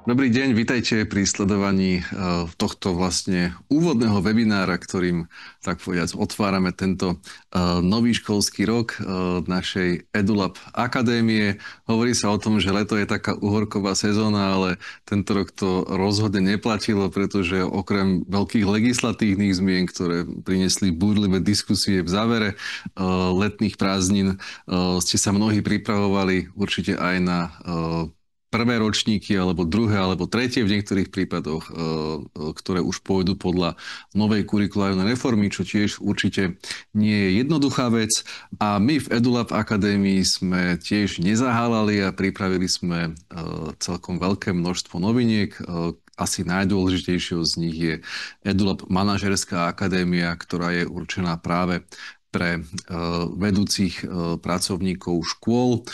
Dobrý deň, vítajte pri sledovaní tohto vlastne úvodného webinára, ktorým tak povedať otvárame tento nový školský rok našej EduLab Akadémie. Hovorí sa o tom, že leto je taká uhorková sezóna, ale tento rok to rozhodne neplatilo, pretože okrem veľkých legislatívnych zmien, ktoré priniesli búrlivé diskusie v závere letných prázdnin, ste sa mnohí pripravovali určite aj na prvé ročníky, alebo druhé, alebo tretie v niektorých prípadoch, ktoré už pôjdu podľa novej kurikulárnej reformy, čo tiež určite nie je jednoduchá vec. A my v EduLab Akadémii sme tiež nezahálali a pripravili sme celkom veľké množstvo noviniek. Asi najdôležitejšou z nich je EduLab Manažerská akadémia, ktorá je určená práve pre vedúcich pracovníkov škôl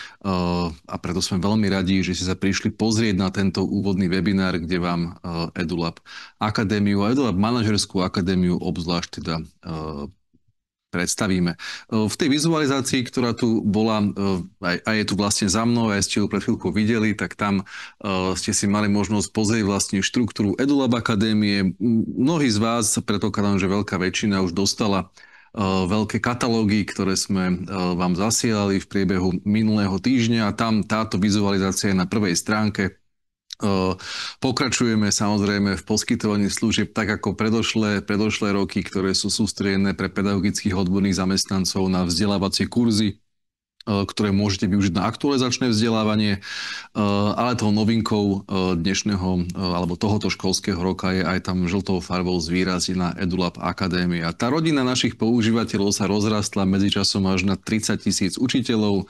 a preto sme veľmi radi, že ste sa prišli pozrieť na tento úvodný webinár, kde vám EduLab Akadémiu a EduLab Manažerskú akadémiu obzvlášť teda predstavíme. V tej vizualizácii, ktorá tu bola, aj je tu vlastne za mnou, aj ste ju pred chvíľkou videli, tak tam ste si mali možnosť pozrieť vlastne štruktúru EduLab Akadémie. Mnohí z vás, predpokladám, že veľká väčšina už dostala veľké katalógy, ktoré sme vám zasielali v priebehu minulého týždňa. Tam táto vizualizácia je na prvej stránke. Pokračujeme samozrejme v poskytovaní služieb tak ako predošlé roky, ktoré sú sústredené pre pedagogických odborných zamestnancov na vzdelávacie kurzy, ktoré môžete využiť na aktualizačné vzdelávanie, ale tou novinkou dnešného alebo tohoto školského roka je aj tam žltou farbou zvýrazená EduLab Akadémia. Tá rodina našich používateľov sa rozrastla medzičasom až na 30 000 učiteľov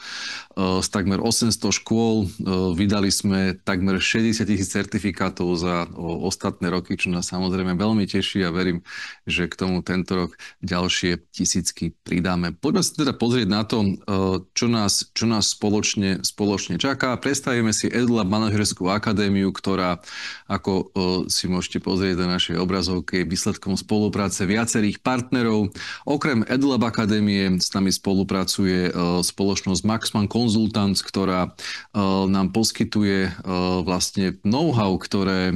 z takmer 800 škôl. Vydali sme takmer 60 000 certifikátov za ostatné roky, čo nás samozrejme veľmi teší a verím, že k tomu tento rok ďalšie tisícky pridáme. Poďme sa teda pozrieť na to, čo nás spoločne čaká. Predstavíme si EduLab Manažerskú akadémiu, ktorá, ako si môžete pozrieť na našej obrazovke, je výsledkom spolupráce viacerých partnerov. Okrem EduLab Akadémie s nami spolupracuje spoločnosť Maxman Consultants, ktorá nám poskytuje vlastne know-how, ktoré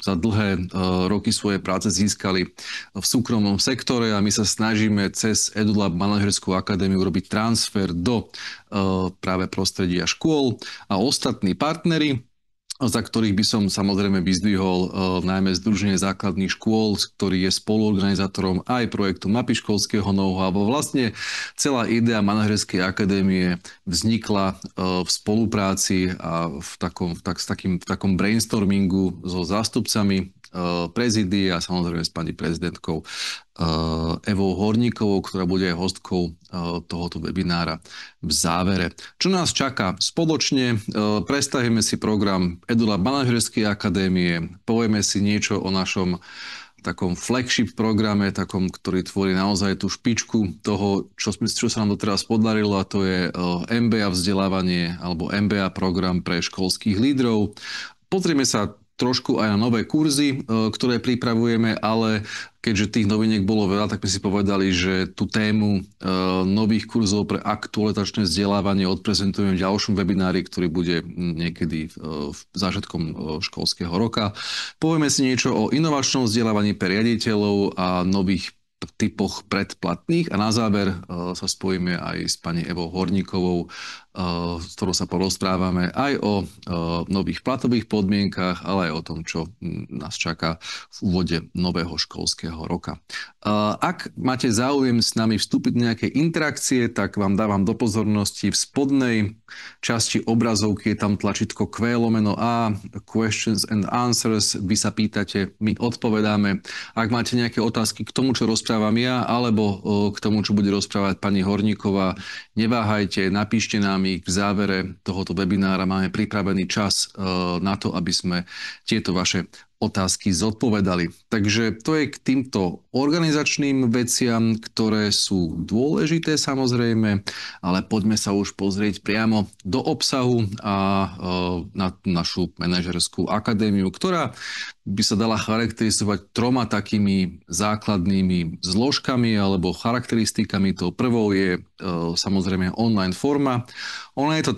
za dlhé roky svojej práce získali v súkromnom sektore a my sa snažíme cez EduLab Manažerskú akadémiu robiť transfer do práve prostredia škôl a ostatní partneri, za ktorých by som samozrejme vyzdvihol najmä Združenie základných škôl, ktorý je spoluorganizátorom aj projektu Mapy školského know-how. Vlastne celá idea Manažerskej akadémie vznikla v spolupráci a v takom brainstormingu so zástupcami prezídy a samozrejme s pani prezidentkou Evou Horníkovou, ktorá bude aj hostkou tohoto webinára v závere. Čo nás čaká spoločne? Predstavíme si program EduLab Manažerskej akadémie, povieme si niečo o našom takom flagship programe, takom, ktorý tvorí naozaj tú špičku toho, čo sa nám doteraz podarilo, a to je MBA vzdelávanie alebo MBA program pre školských lídrov. Pozrieme sa trošku aj na nové kurzy, ktoré pripravujeme, ale keďže tých noviniek bolo veľa, tak sme si povedali, že tú tému nových kurzov pre aktualizačné vzdelávanie odprezentujeme v ďalšom webinári, ktorý bude niekedy začiatkom školského roka. Povieme si niečo o inovačnom vzdelávaní pre riaditeľov a nových typoch predplatných a na záver sa spojíme aj s pani Evou Horníkovou, s ktorou sa porozprávame aj o nových platových podmienkach, ale aj o tom, čo nás čaká v úvode nového školského roka. Ak máte záujem s nami vstúpiť do nejakej interakcie, tak vám dávam do pozornosti v spodnej časti obrazovky je tam tlačítko Q/A, Questions and Answers. Vy sa pýtate, my odpovedáme. Ak máte nejaké otázky k tomu, čo rozprávam ja, alebo k tomu, čo bude rozprávať pani Horníková, neváhajte, napíšte nám ich v závere tohoto webinára. Máme pripravený čas na to, aby sme tieto vaše otázky zodpovedali. Takže to je k týmto organizačným veciam, ktoré sú dôležité samozrejme, ale poďme sa už pozrieť priamo do obsahu a na našu manažerskú akadémiu, ktorá by sa dala charakterizovať troma takými základnými zložkami alebo charakteristikami. Tou prvou je samozrejme online forma. Ono je to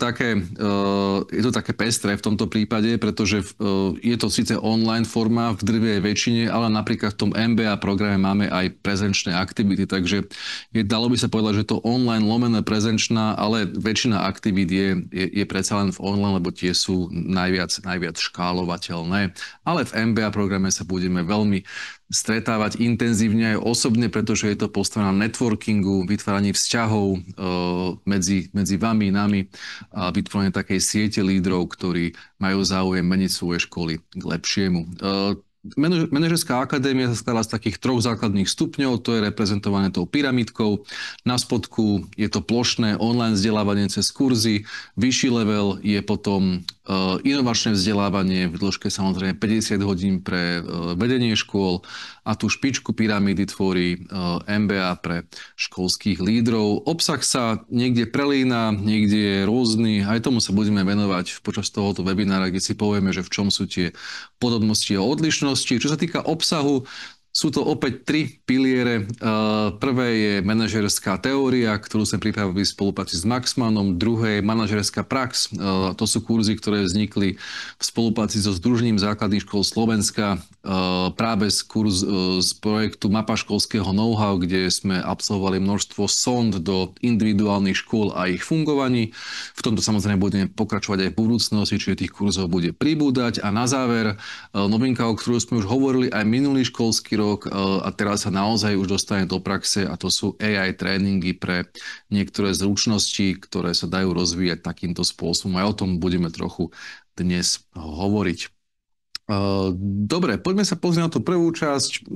také pestré v tomto prípade, pretože je to síce online forma v drvivej väčšine, ale napríklad v tom MBA programe máme aj prezenčné aktivity, takže dalo by sa povedať, že to online lomené prezenčná, ale väčšina aktivít je predsa len v online, lebo tie sú najviac škálovateľné. Ale v MBA programe sa budeme veľmi stretávať intenzívne aj osobne, pretože je to postavené na networkingu, vytváraní vzťahov medzi vami, nami a vytvorenie takej siete lídrov, ktorí majú záujem meniť svoje školy k lepšiemu. Manažerská akadémia sa skladá z takých troch základných stupňov, to je reprezentované tou pyramidkou. Na spodku je to plošné online vzdelávanie cez kurzy, vyšší level je potom inovačné vzdelávanie v dĺžke samozrejme 50 hodín pre vedenie škôl a tú špičku pyramídy tvorí MBA pre školských lídrov. Obsah sa niekde prelína, niekde je rôzny, aj tomu sa budeme venovať počas tohoto webinára, kde si povieme, že v čom sú tie podobnosti a odlišnosti. Čo sa týka obsahu, sú to opäť tri piliere. Prvé je manažerská teória, ktorú sme pripravili v spolupráci s Maxmanom. Druhé je manažerská prax. To sú kurzy, ktoré vznikli v spolupráci so Združením základných škôl Slovenska. Práve z projektu Mapa školského know-how, kde sme absolvovali množstvo sond do individuálnych škôl a ich fungovaní. V tomto samozrejme budeme pokračovať aj v budúcnosti, čiže tých kurzov bude pribúdať. A na záver novinka, o ktorej sme už hovorili aj minulý školský rok a teraz sa naozaj už dostane do praxe a to sú AI tréningy pre niektoré zručnosti, ktoré sa dajú rozvíjať takýmto spôsobom. Aj o tom budeme trochu dnes hovoriť. Dobre, poďme sa pozrieť na tú prvú časť.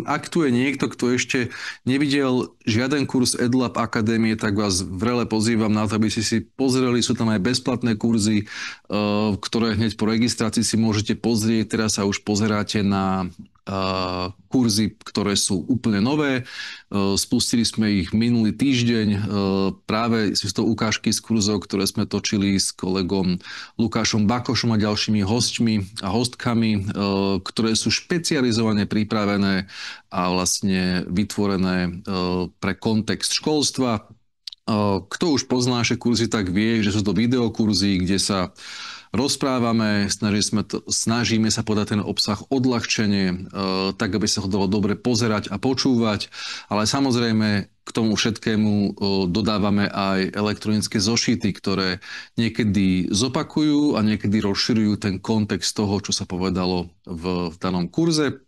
Ak tu je niekto, kto ešte nevidel žiaden kurz EduLab Akadémie, tak vás vrele pozývam na to, aby ste si pozreli. Sú tam aj bezplatné kurzy, ktoré hneď po registrácii si môžete pozrieť. Teraz sa už pozeráte na kurzy, ktoré sú úplne nové. Spustili sme ich minulý týždeň. Práve sú to ukážky z kurzov, ktoré sme točili s kolegom Lukášom Bakošom a ďalšími hosťmi a hostkami, ktoré sú špecializovane pripravené a vlastne vytvorené pre kontext školstva. Kto už pozná naše kurzy, tak vie, že sú to videokurzy, kde sa rozprávame, snažíme sa podať ten obsah odľahčene, tak, aby sa ho dalo dobre pozerať a počúvať, ale samozrejme k tomu všetkému dodávame aj elektronické zošity, ktoré niekedy zopakujú a niekedy rozširujú ten kontext toho, čo sa povedalo v danom kurze.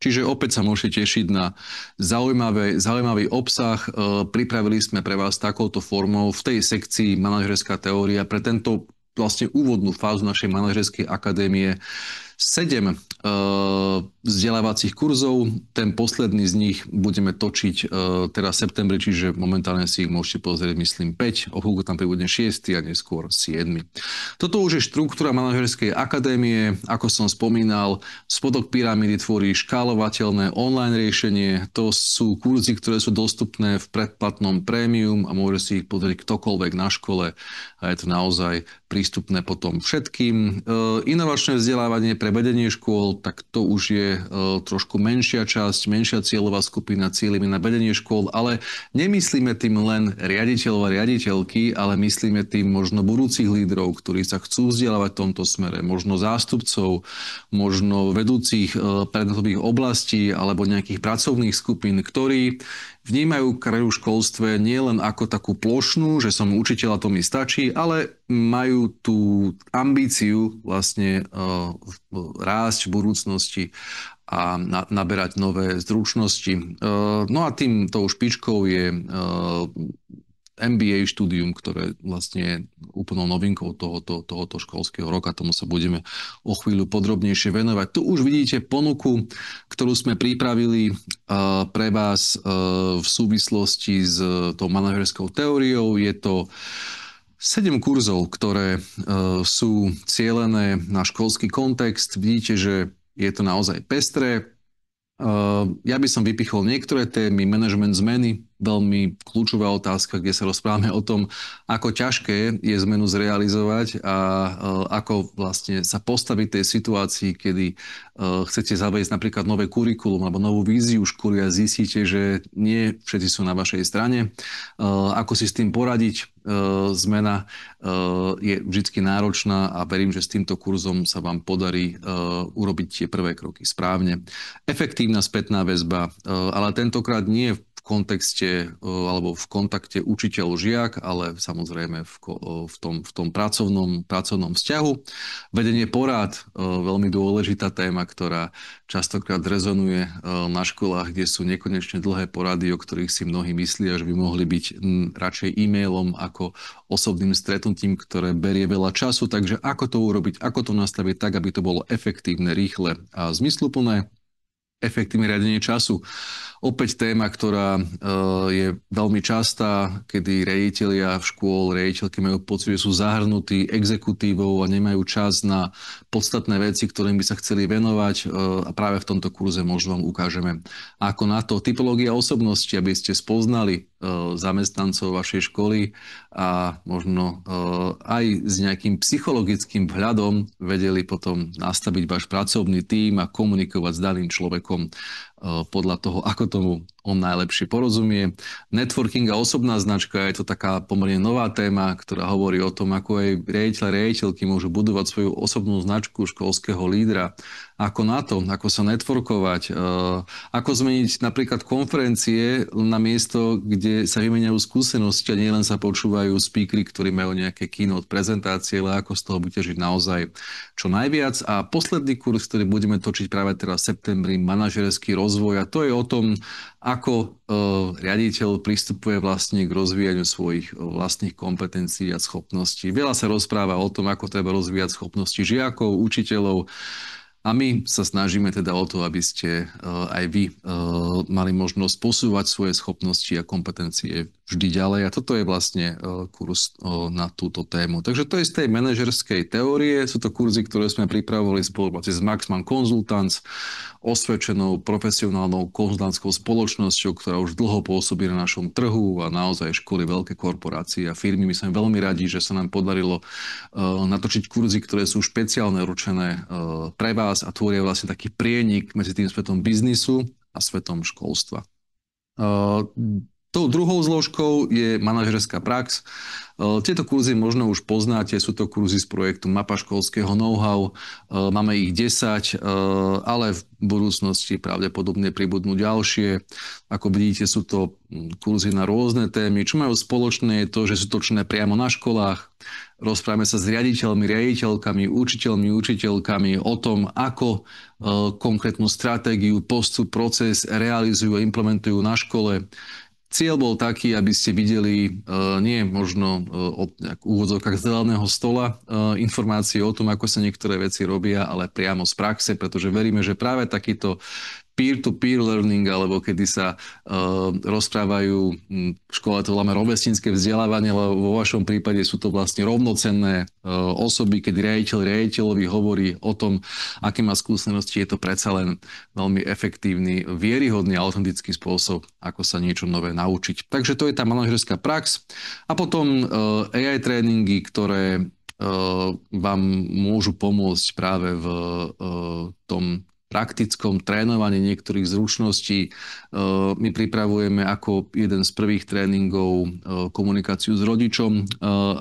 Čiže opäť sa môžete tešiť na zaujímavý obsah. Pripravili sme pre vás takouto formou v tej sekcii manažerská teória pre tento vlastne úvodnú fázu našej manažerskej akadémie 7 vzdelávacích kurzov. Ten posledný z nich budeme točiť teraz v septembri, čiže momentálne si ich môžete pozrieť, myslím, 5. O chvíľku tam pribudne 6. a neskôr 7. Toto už je štruktúra manažerskej akadémie. Ako som spomínal, spodok pyramídy tvorí škálovateľné online riešenie. To sú kurzy, ktoré sú dostupné v predplatnom prémium a môže si ich pozrieť ktokoľvek na škole a je to naozaj prístupné potom všetkým. Inovačné vzdelávanie pre vedenie škôl, tak to už je trošku menšia časť, menšia cieľová skupina, cieľmi na vedenie škôl, ale nemyslíme tým len riaditeľov a riaditeľky, ale myslíme tým možno budúcich lídrov, ktorí sa chcú vzdelávať v tomto smere, možno zástupcov, možno vedúcich predmetových oblastí alebo nejakých pracovných skupín, ktorí vnímajú kariéru v školstve nielen ako takú plošnú, že som učiteľ a to mi stačí, ale majú tú ambíciu vlastne rásť v budúcnosti a naberať nové zručnosti. No a tou špičkou je MBA štúdium, ktoré vlastne je úplnou novinkou tohoto školského roka. Tomu sa budeme o chvíľu podrobnejšie venovať. Tu už vidíte ponuku, ktorú sme pripravili pre vás v súvislosti s tou manažerskou teóriou. Je to 7 kurzov, ktoré sú cielené na školský kontext. Vidíte, že je to naozaj pestré. Ja by som vypichol niektoré témy, management zmeny, veľmi kľúčová otázka, kde sa rozprávame o tom, ako ťažké je zmenu zrealizovať a ako vlastne sa postaviť tej situácii, kedy chcete zaviesť napríklad nové kurikulum alebo novú víziu školy a zistíte, že nie všetci sú na vašej strane. Ako si s tým poradiť? Zmena je vždy náročná a verím, že s týmto kurzom sa vám podarí urobiť tie prvé kroky správne. Efektívna spätná väzba, ale tentokrát nie v kontexte alebo v kontakte učiteľ-žiak, ale samozrejme v tom pracovnom vzťahu. Vedenie porád, veľmi dôležitá téma, ktorá častokrát rezonuje na školách, kde sú nekonečne dlhé porady, o ktorých si mnohí myslia, že by mohli byť radšej e-mailom ako osobným stretnutím, ktoré berie veľa času. Takže ako to urobiť, ako to nastaviť tak, aby to bolo efektívne, rýchle a zmysluplné. Efektívne riadenie času. Opäť téma, ktorá je veľmi častá, kedy riaditeľky majú pocit, že sú zahrnutí exekutívou a nemajú čas na podstatné veci, ktorým by sa chceli venovať a práve v tomto kurze možno vám ukážeme, ako na to. Typológia osobnosti, aby ste spoznali zamestnancov vašej školy a možno aj s nejakým psychologickým vhľadom vedeli potom nastaviť váš pracovný tím a komunikovať s daným človekom podľa toho, ako tomu on najlepšie porozumie. Networking a osobná značka je to taká pomerne nová téma, ktorá hovorí o tom, ako aj riaditeľky môžu budovať svoju osobnú značku školského lídra. Ako na to, ako sa networkovať, ako zmeniť napríklad konferencie na miesto, kde sa vymeniajú skúsenosti a nielen sa počúvajú speakery, ktorí majú nejaké keynote prezentácie, ale ako z toho vyťažiť naozaj čo najviac. A posledný kurz, ktorý budeme točiť práve teraz v septembri, manažerský rozvoj, a to je o tom, ako riaditeľ pristupuje vlastne k rozvíjaniu svojich vlastných kompetencií a schopností. Veľa sa rozpráva o tom, ako treba rozvíjať schopnosti žiakov, učiteľov. A my sa snažíme teda o to, aby ste aj vy mali možnosť posúvať svoje schopnosti a kompetencie vždy ďalej. A toto je vlastne kurz na túto tému. Takže to je z tej manažerskej teórie. Sú to kurzy, ktoré sme pripravovali v spolupráci s Maxman Consultants, osvedčenou profesionálnou konzultantskou spoločnosťou, ktorá už dlho pôsobí na našom trhu a naozaj školy veľké korporácie a firmy. My sme veľmi radi, že sa nám podarilo natočiť kurzy, ktoré sú špeciálne určené pre vás a tvoria vlastne taký prienik medzi tým svetom biznisu a svetom školstva. Tou druhou zložkou je manažerská prax. Tieto kurzy možno už poznáte, sú to kurzy z projektu Mapa školského know-how. Máme ich 10, ale v budúcnosti pravdepodobne pribudnú ďalšie. Ako vidíte, sú to kurzy na rôzne témy. Čo majú spoločné je to, že sú točené priamo na školách. Rozprávame sa s riaditeľmi, riaditeľkami, učiteľmi, učiteľkami o tom, ako konkrétnu stratégiu, postup, proces realizujú a implementujú na škole. Cieľ bol taký, aby ste videli nie možno od úvodzovkách zeleného stola informácie o tom, ako sa niektoré veci robia, ale priamo z praxe, pretože veríme, že práve takýto peer-to-peer learning, alebo kedy sa rozprávajú, v škole to voláme rovesnícke vzdelávanie, ale vo vašom prípade sú to vlastne rovnocenné osoby, keď riaditeľovi hovorí o tom, aké má skúsenosti, je to predsa len veľmi efektívny, vieryhodný a autentický spôsob, ako sa niečo nové naučiť. Takže to je tá manažerská prax. A potom AI tréningy, ktoré vám môžu pomôcť práve v tom praktickom trénovaní niektorých zručností. My pripravujeme ako jeden z prvých tréningov komunikáciu s rodičom,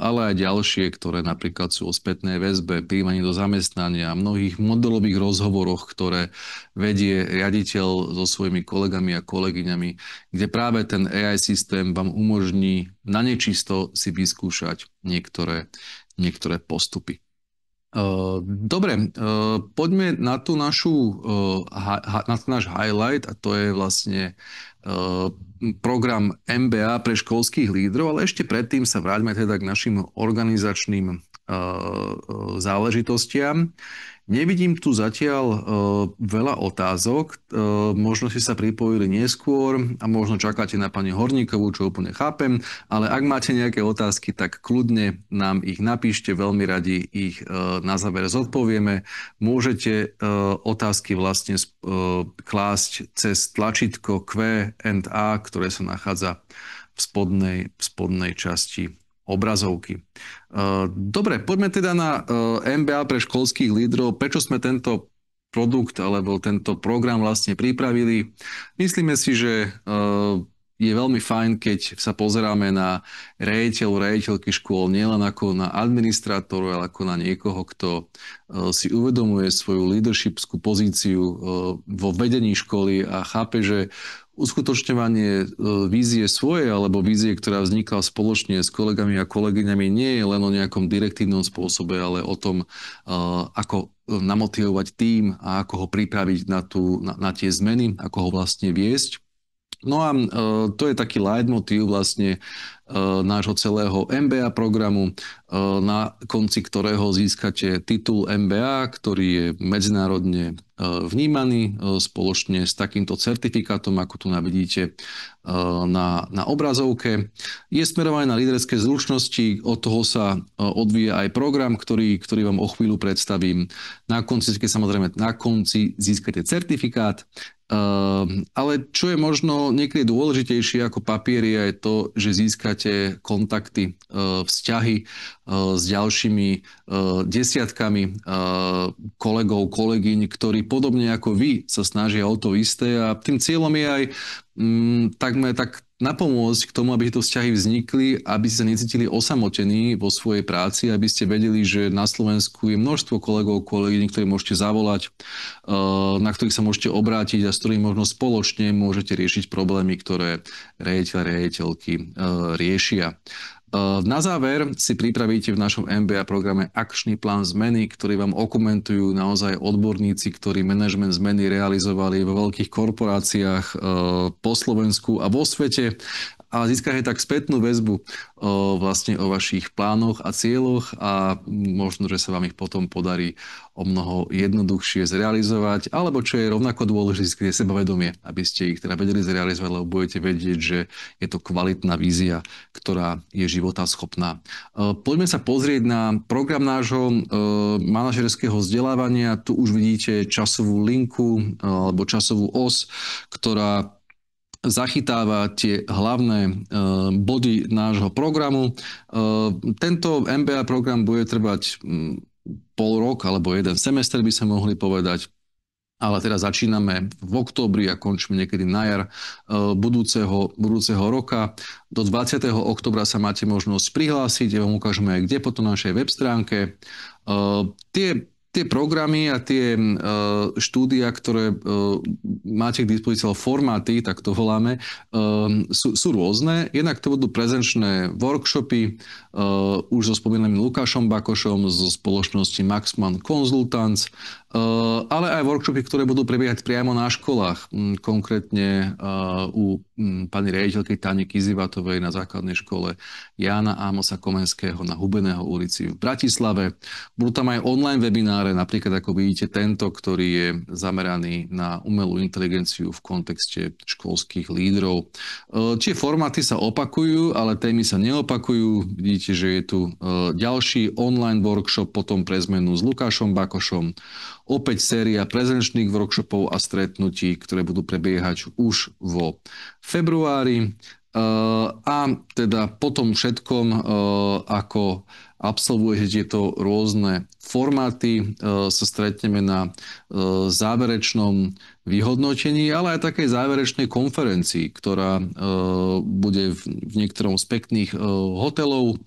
ale aj ďalšie, ktoré napríklad sú o spätnej väzbe, prijímaní do zamestnania, mnohých modelových rozhovoroch, ktoré vedie riaditeľ so svojimi kolegami a kolegyňami, kde práve ten AI systém vám umožní na nečisto si vyskúšať niektoré postupy. Dobre, poďme na tú na ten náš highlight, a to je vlastne program MBA pre školských lídrov, ale ešte predtým sa vráťme teda k našim organizačným záležitostiam. Nevidím tu zatiaľ veľa otázok, možno ste sa pripojili neskôr a možno čakáte na pani Horníkovú, čo úplne chápem, ale ak máte nejaké otázky, tak kľudne nám ich napíšte, veľmi radi ich na záver zodpovieme. Môžete otázky vlastne klásť cez tlačítko Q&A, ktoré sa nachádza v spodnej časti obrazovky. Dobre, poďme teda na MBA pre školských lídrov. Prečo sme tento produkt alebo tento program vlastne pripravili? Myslíme si, že je veľmi fajn, keď sa pozeráme na riaditeľky škôl nielen ako na administrátorov, ale ako na niekoho, kto si uvedomuje svoju leadershipskú pozíciu vo vedení školy a chápe, že uskutočňovanie vízie svojej alebo vízie, ktorá vznikla spoločne s kolegami a kolegyňami, nie je len o nejakom direktívnom spôsobe, ale o tom, ako namotivovať tím a ako ho pripraviť na tie zmeny, ako ho vlastne viesť. No a to je taký leitmotív vlastne nášho celého MBA programu, na konci ktorého získate titul MBA, ktorý je medzinárodne vnímaný spoločne s takýmto certifikátom, ako tu vidíte na obrazovke. Je smerovaný na líderské zručnosti, od toho sa odvíja aj program, ktorý vám o chvíľu predstavím. Na konci získate certifikát. Ale čo je možno niekedy dôležitejšie ako papier je to, že získate kontakty, vzťahy s ďalšími desiatkami kolegov, kolegyň, ktorí podobne ako vy sa snažia o to isté a tým cieľom je aj tak napomôcť k tomu, aby tieto vzťahy vznikli, aby ste sa necítili osamotení vo svojej práci, aby ste vedeli, že na Slovensku je množstvo kolegov, kolegyň, ktorí môžete zavolať, na ktorých sa môžete obrátiť a s ktorými možno spoločne môžete riešiť problémy, ktoré riaditeľky riešia. Na záver si pripravíte v našom MBA programe akčný plán zmeny, ktorý vám okomentujú naozaj odborníci, ktorí manažment zmeny realizovali vo veľkých korporáciách po Slovensku a vo svete a získate tak spätnú väzbu vlastne o vašich plánoch a cieľoch a možno, že sa vám ich potom podarí o mnoho jednoduchšie zrealizovať, alebo čo je rovnako dôležité, je sebavedomie, aby ste ich teda vedeli zrealizovať, lebo budete vedieť, že je to kvalitná vízia, ktorá je životaschopná. Poďme sa pozrieť na program nášho manažerského vzdelávania. Tu už vidíte časovú linku alebo časovú os, ktorá zachytáva tie hlavné body nášho programu. Tento MBA program bude trvať pol rok alebo jeden semester, by sa mohli povedať. Ale teda začíname v októbri a končíme niekedy na jar budúceho roka. Do 20. októbra sa máte možnosť prihlásiť, ja vám ukážeme aj kde po to našej web stránke. Tie programy a tie štúdia, ktoré máte k dispozícii, formáty, tak to voláme, sú rôzne. Jednak to budú prezenčné workshopy už so spomínaným Lukášom Bakošom zo spoločnosti Maxman Consultants, ale aj workshopy, ktoré budú prebiehať priamo na školách, konkrétne u pani riaditeľky Tani Kizivatovej na základnej škole Jána Ámosa Komenského na Hubeného ulici v Bratislave. Budú tam aj online webináre, napríklad ako vidíte tento, ktorý je zameraný na umelú inteligenciu v kontexte školských lídrov. Tie formáty sa opakujú, ale témy sa neopakujú. Vidíte, že je tu ďalší online workshop potom pre zmenu s Lukášom Bakošom. Opäť séria prezenčných workshopov a stretnutí, ktoré budú prebiehať už vo februári. A teda po tom všetkom, ako absolvujete tieto rôzne formáty, sa stretneme na záverečnom vyhodnotení, ale aj takej záverečnej konferencii, ktorá bude v niektorom z pekných hotelov.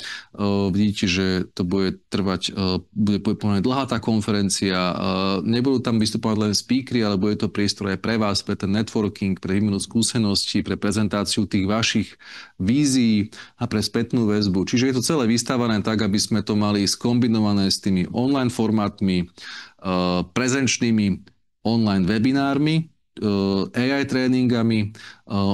Vidíte, že to bude trvať, bude pomerne dlhá tá konferencia. Nebudú tam vystupovať len speakery, ale bude to priestor aj pre vás, pre ten networking, pre výmenu skúseností, pre prezentáciu tých vašich vízií a pre spätnú väzbu. Čiže je to celé vystávané tak, aby sme to mali skombinované s tými online formátmi, prezenčnými online webinármi AI tréningami,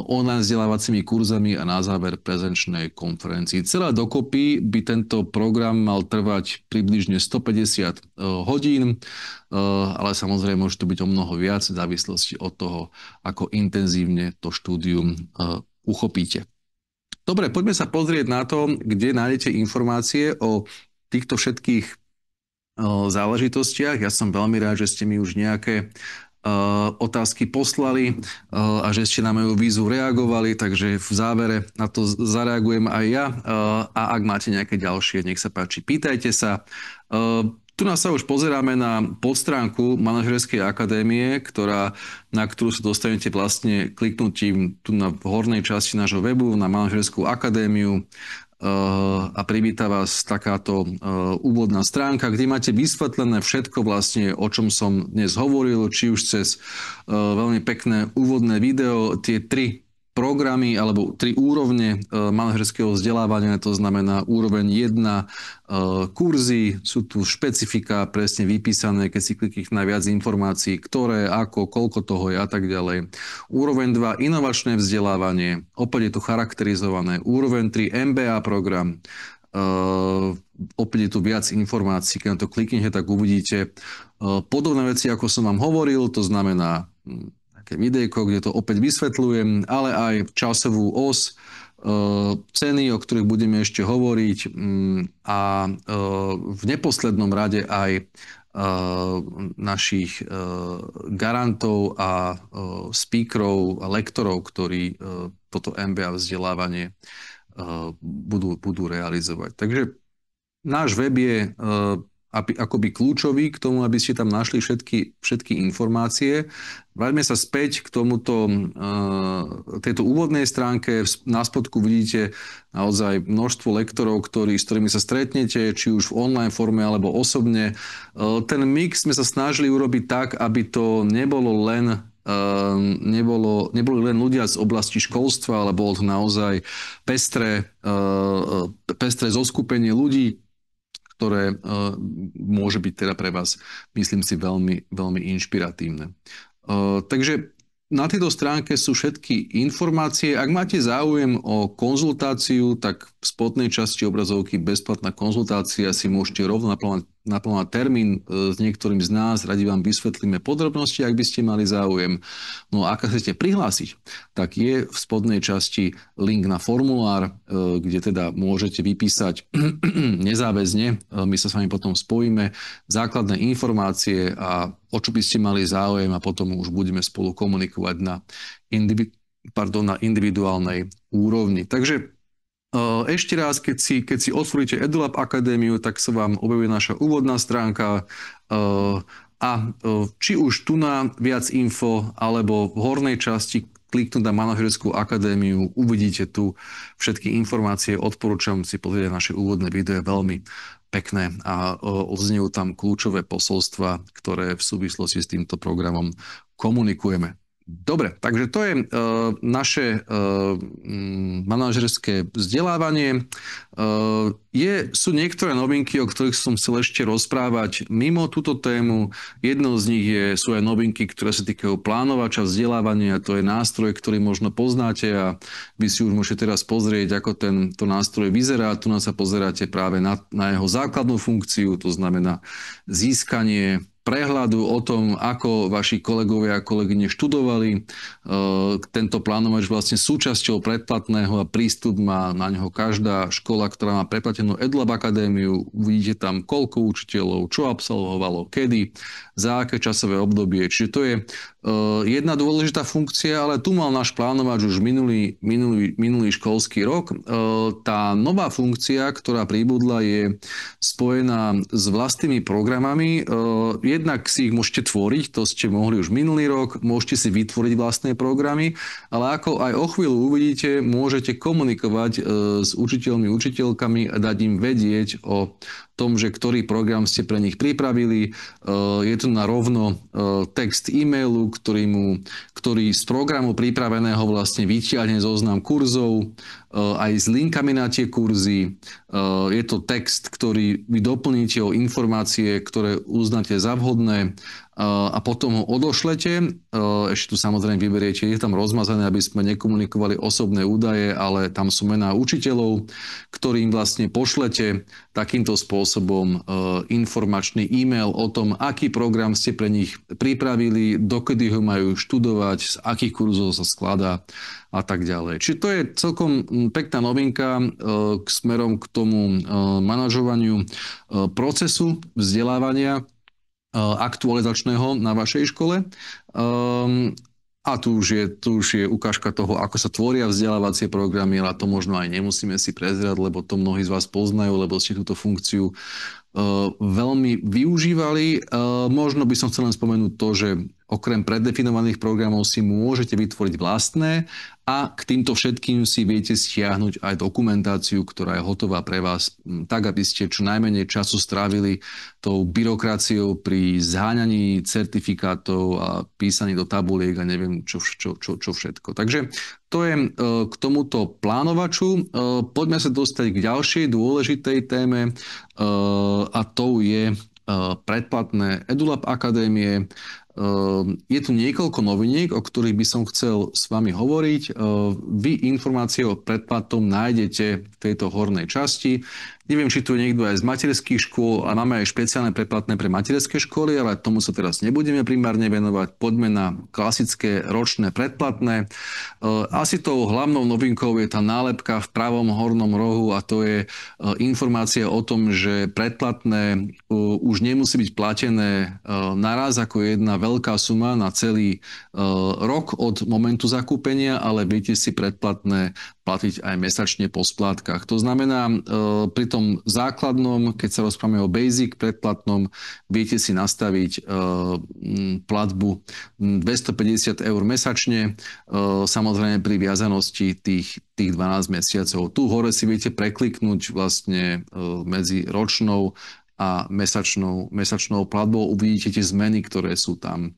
online vzdelávacími kurzami a na záver prezenčnej konferencii. Celé dokopy by tento program mal trvať približne 150 hodín, ale samozrejme môže to byť o mnoho viac v závislosti od toho, ako intenzívne to štúdium uchopíte. Dobre, poďme sa pozrieť na to, kde nájdete informácie o týchto všetkých záležitostiach. Ja som veľmi rád, že ste mi už nejaké otázky poslali a že ste na moju výzvu reagovali, takže v závere na to zareagujem aj ja a ak máte nejaké ďalšie, nech sa páči, pýtajte sa. Tu nás sa už pozeráme na podstránku Manažerskej akadémie, na ktorú sa dostanete vlastne kliknutím tu na hornej časti nášho webu na Manažerskú akadémiu a privíta vás takáto úvodná stránka, kde máte vysvetlené všetko vlastne, o čom som dnes hovoril, či už cez veľmi pekné úvodné video, tie 3 programy alebo 3 úrovne manažerského vzdelávania, to znamená úroveň 1 kurzy, sú tu špecifika presne vypísané, keď si kliknete na viac informácií, ktoré, ako, koľko toho je a tak ďalej. Úroveň 2 inovačné vzdelávanie, opäť je tu charakterizované. Úroveň 3 MBA program, opäť je tu viac informácií, keď na to kliknete, tak uvidíte podobné veci, ako som vám hovoril, to znamená videjko, kde to opäť vysvetľujem, ale aj časovú os, ceny, o ktorých budeme ešte hovoriť a v neposlednom rade aj našich garantov a speakerov a lektorov, ktorí toto MBA vzdelávanie budú realizovať. Takže náš web je akoby kľúčový k tomu, aby ste tam našli všetky informácie. Vráťme sa späť k tejto úvodnej stránke. Na spodku vidíte naozaj množstvo lektorov, s ktorými sa stretnete, či už v online forme alebo osobne. Ten mix sme sa snažili urobiť tak, aby to neboli len ľudia z oblasti školstva, ale bolo to naozaj pestré zoskupenie ľudí, ktoré môže byť teda pre vás, myslím si, veľmi, veľmi inšpiratívne. Takže na tejto stránke sú všetky informácie. Ak máte záujem o konzultáciu, tak v spodnej časti obrazovky bezplatná konzultácia si môžete rovno naplánovať termín s niektorým z nás. Radi vám vysvetlíme podrobnosti, ak by ste mali záujem. No a ak chcete prihlásiť, tak je v spodnej časti link na formulár, kde teda môžete vypísať nezáväzne. My sa s vami potom spojíme, základné informácie a o čo by ste mali záujem a potom už budeme spolu komunikovať na individuálnej úrovni. Takže ešte raz, keď si otvoríte EduLab Akadémiu, tak sa vám objaví naša úvodná stránka a či už tu na viac info, alebo v hornej časti kliknúť na Manažerskú akadémiu, uvidíte tu všetky informácie. Odporúčam si pozrieť naše úvodné video, je veľmi pekné a odznejú tam kľúčové posolstva, ktoré v súvislosti s týmto programom komunikujeme. Dobre, takže to je naše manažerské vzdelávanie. Sú niektoré novinky, o ktorých som chcel ešte rozprávať mimo túto tému. Jednou z nich sú aj novinky, ktoré sa týkajú plánovača vzdelávania. To je nástroj, ktorý možno poznáte a vy si už môžete teraz pozrieť, ako tento nástroj vyzerá. Tu nás sa pozeráte práve na jeho základnú funkciu, to znamená získanie prehľadu o tom, ako vaši kolegovia a kolegyne študovali. Tento plánovač vlastne súčasťou predplatného a prístup má na neho každá škola, ktorá má predplatenú EduLab Akadémiu. Uvidíte tam, koľko učiteľov, čo absolvovalo, kedy, za aké časové obdobie. Čiže to je jedna dôležitá funkcia, ale tu mal náš plánovač už minulý školský rok. Tá nová funkcia, ktorá pribudla, je spojená s vlastnými programami. Jednak si ich môžete tvoriť, to ste mohli už minulý rok, môžete si vytvoriť vlastné programy, ale ako aj o chvíľu uvidíte, môžete komunikovať s učiteľmi, učiteľkami a dať im vedieť o tom, že ktorý program ste pre nich pripravili. Je tu na rovno text e-mailu, ktorý z programu pripraveného vlastne vytiahne zoznam kurzov, aj s linkami na tie kurzy. Je to text, ktorý vy doplníte o informácie, ktoré uznáte za vhodné a potom ho odošlete. Ešte tu samozrejme vyberiete, je tam rozmazané, aby sme nekomunikovali osobné údaje, ale tam sú mená učiteľov, ktorým vlastne pošlete takýmto spôsobom informačný e-mail o tom, aký program ste pre nich pripravili, dokedy ho majú študovať, z akých kurzov sa skladá a tak ďalej. Čiže to je celkom pekná novinka k smerom k tomu manažovaniu procesu vzdelávania aktualizačného na vašej škole. A tu už je ukážka toho, ako sa tvoria vzdelávacie programy, ale to možno aj nemusíme si prezerať, lebo to mnohí z vás poznajú, lebo ste túto funkciu veľmi využívali. Možno by som chcel len spomenúť to, že okrem predefinovaných programov si môžete vytvoriť vlastné a k týmto všetkým si viete stiahnuť aj dokumentáciu, ktorá je hotová pre vás, tak aby ste čo najmenej času strávili tou byrokraciou pri zháňaní certifikátov a písaní do tabuliek a neviem čo všetko. Takže to je k tomuto plánovaču. Poďme sa dostať k ďalšej dôležitej téme a tou je predplatné EduLab akadémie. Je tu niekoľko noviniek, o ktorých by som chcel s vami hovoriť. Vy informácie o predplatom nájdete v tejto hornej časti. Neviem, či tu je niekto aj z materských škôl a máme aj špeciálne predplatné pre materské školy, ale tomu sa teraz nebudeme primárne venovať. Poďme na klasické ročné predplatné. Asi tou hlavnou novinkou je tá nálepka v pravom hornom rohu a to je informácia o tom, že predplatné už nemusí byť platené naraz ako jedna veľká suma na celý rok od momentu zakúpenia, ale viete si predplatné platiť aj mesačne po splátkach. To znamená, pri tom základnom, keď sa rozprávame o basic predplatnom, viete si nastaviť platbu 250 eur mesačne, samozrejme pri viazanosti tých 12 mesiacov. Tu hore si viete prekliknúť vlastne medzi ročnou a mesačnou platbou. Uvidíte tie zmeny, ktoré sú tam.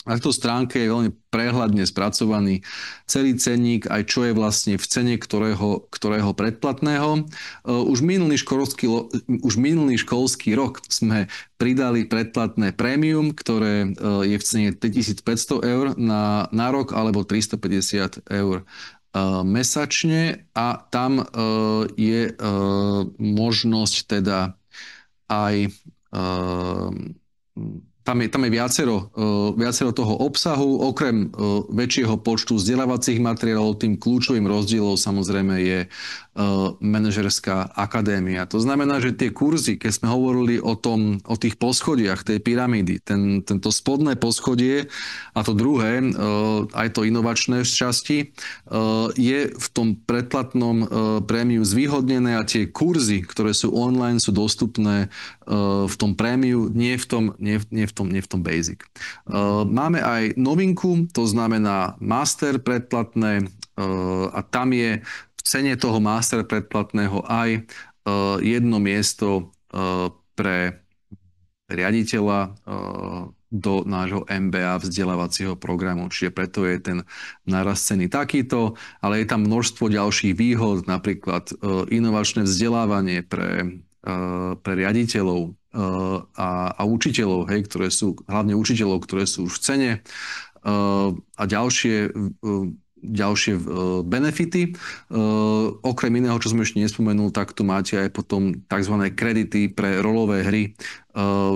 Na tejto stránke je veľmi prehľadne spracovaný celý cenník, aj čo je vlastne v cene ktorého predplatného. Už minulý školský rok sme pridali predplatné prémium, ktoré je v cene 3500 eur na rok alebo 350 eur mesačne a tam je možnosť teda aj tam je viacero toho obsahu, okrem väčšieho počtu vzdelávacích materiálov, tým kľúčovým rozdielom samozrejme je manažerská akadémia. To znamená, že tie kurzy, keď sme hovorili o tých poschodiach tej pyramídy, tento spodné poschodie a to druhé, aj to inovačné v časti, je v tom predplatnom prémiu zvýhodnené a tie kurzy, ktoré sú online, sú dostupné v tom prémiu, nie v tom basic. Máme aj novinku, to znamená master predplatné a tam je v cene toho master predplatného aj jedno miesto pre riaditeľa do nášho MBA vzdelávacieho programu. Čiže preto je ten nárast ceny takýto, ale je tam množstvo ďalších výhod, napríklad inovačné vzdelávanie pre riaditeľov a učiteľov, ktoré sú, hlavne učiteľov, ktoré sú už v cene a ďalšie benefity. Okrem iného, čo som ešte nespomenul, tak tu máte aj potom tzv. Kredity pre rolové hry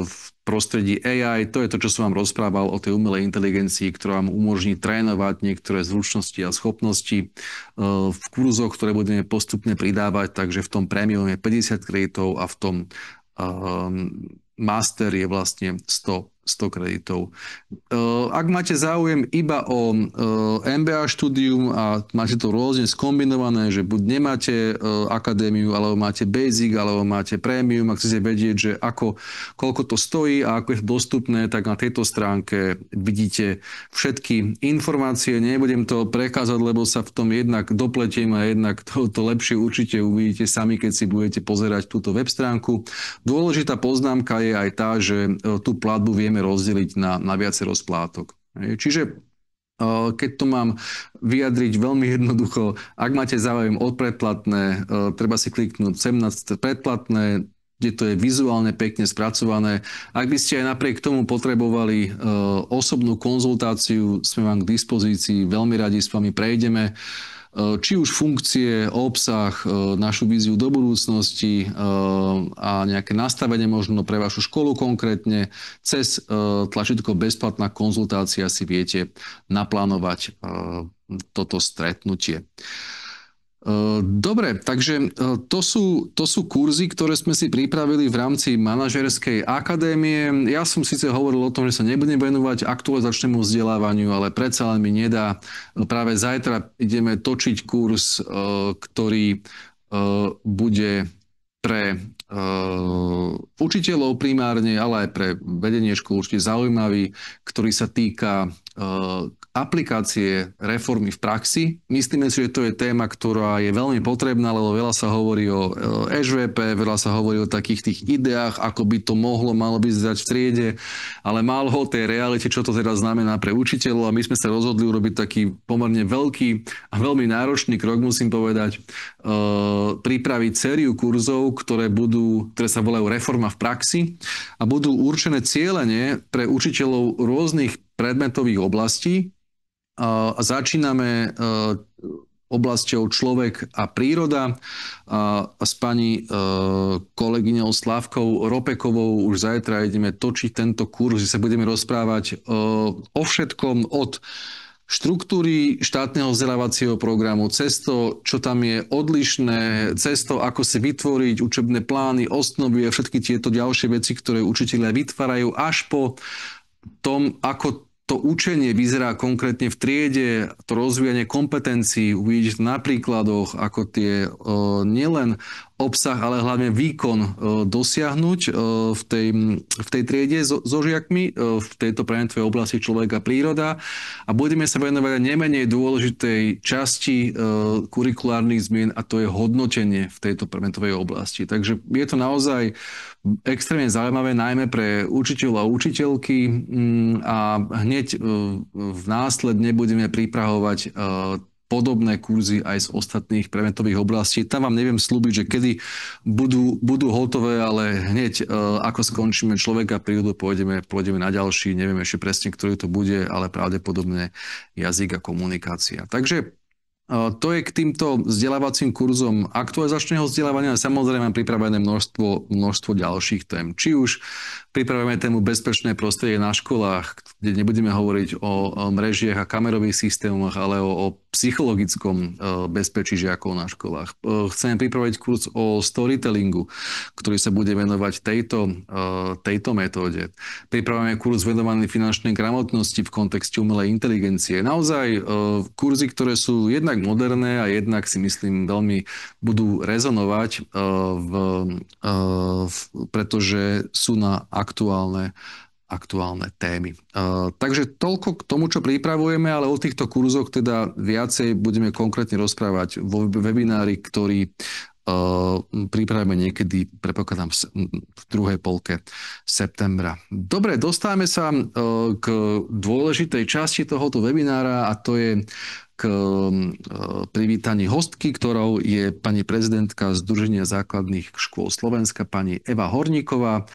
v prostredí AI. To je to, čo som vám rozprával o tej umelej inteligencii, ktorá vám umožní trénovať niektoré zručnosti a schopnosti v kurzoch, ktoré budeme postupne pridávať. Takže v tom prémium je 50 kreditov a v tom master je vlastne 100 kreditov. Ak máte záujem iba o MBA štúdium a máte to rôzne skombinované, že buď nemáte akadémiu, alebo máte basic, alebo máte premium, ak chcete vedieť, že koľko to stojí a ako je to dostupné, tak na tejto stránke vidíte všetky informácie. Nebudem to prekázať, lebo sa v tom jednak dopletiem a jednak to lepšie určite uvidíte sami, keď si budete pozerať túto web stránku. Dôležitá poznámka je aj tá, že tú platbu vieme rozdeliť na viacero splátok. Čiže keď to mám vyjadriť veľmi jednoducho, ak máte záujem o predplatné, treba si kliknúť sem na predplatné, kde to je vizuálne pekne spracované. Ak by ste aj napriek tomu potrebovali osobnú konzultáciu, sme vám k dispozícii, veľmi radi s vami prejdeme. Či už funkcie, obsah, našu víziu do budúcnosti a nejaké nastavenie možno pre vašu školu konkrétne, cez tlačítko bezplatná konzultácia si viete naplánovať toto stretnutie. Dobre, takže to sú kurzy, ktoré sme si pripravili v rámci manažerskej akadémie. Ja som síce hovoril o tom, že sa nebudem venovať aktualizačnému vzdelávaniu, ale predsa len mi nedá. Práve zajtra ideme točiť kurz, ktorý bude pre učiteľov primárne, ale aj pre vedenie škôl určite zaujímavý, ktorý sa týka aplikácie reformy v praxi. Myslíme si, že to je téma, ktorá je veľmi potrebná, lebo veľa sa hovorí o EŽVP, veľa sa hovorí o takých tých ideách, ako by to malo vyzerať v triede, ale málo o tej realite, čo to teda znamená pre učiteľov, a my sme sa rozhodli urobiť taký pomerne veľký a veľmi náročný krok, musím povedať, pripraviť sériu kurzov, ktoré sa volajú Reforma v praxi a budú určené cielene pre učiteľov rôznych predmetových oblastí. A začíname oblasťou človek a príroda. S pani kolegyňou Slávkou Ropekovou už zajtra ideme točiť tento kurz, kde sa budeme rozprávať o všetkom od štruktúry štátneho vzdelávacieho programu, cez to, čo tam je odlišné, cez to, ako si vytvoriť učebné plány, osnovy a všetky tieto ďalšie veci, ktoré učitelia vytvárajú, až po tom, ako to učenie vyzerá konkrétne v triede, to rozvíjanie kompetencií, uvidíte na príkladoch, ako tie nielen obsah, ale hlavne výkon dosiahnuť v tej triede so žiakmi, v tejto predmetovej oblasti človek a príroda. A budeme sa venovať nemenej dôležitej časti kurikulárnych zmien, a to je hodnotenie v tejto predmetovej oblasti. Takže je to naozaj extrémne zaujímavé, najmä pre učiteľov a učiteľky, a hneď v následne budeme pripravovať podobné kurzy aj z ostatných predmetových oblastí. Tam vám neviem slúbiť, že kedy budú hotové, ale hneď ako skončíme človek a prírodu, pôjdeme na ďalší. Neviem ešte presne, ktorý to bude, ale pravdepodobne jazyk a komunikácia. Takže to je k týmto vzdelávacím kurzom aktualizačného vzdelávania. Samozrejme pripravené množstvo ďalších tém. Či už pripravujeme tému bezpečné prostredie na školách, kde nebudeme hovoriť o mrežiach a kamerových systémoch, ale o psychologickom bezpečí žiakov na školách. Chceme pripraviť kurz o storytellingu, ktorý sa bude venovať tejto metóde. Pripravujeme kurz venovaný finančnej gramotnosti v kontexte umelej inteligencie. Naozaj kurzy, ktoré sú jednak moderné a jednak si myslím veľmi budú rezonovať, pretože sú na aktuálne témy. Takže toľko k tomu, čo pripravujeme, ale o týchto kurzoch teda viacej budeme konkrétne rozprávať vo webinári, ktorý pripravíme niekedy, predpokladám, v druhej polke septembra. Dobre, dostávame sa k dôležitej časti tohoto webinára, a to je k privítaní hostky, ktorou je pani prezidentka Združenia základných škôl Slovenska, pani Eva Horníková.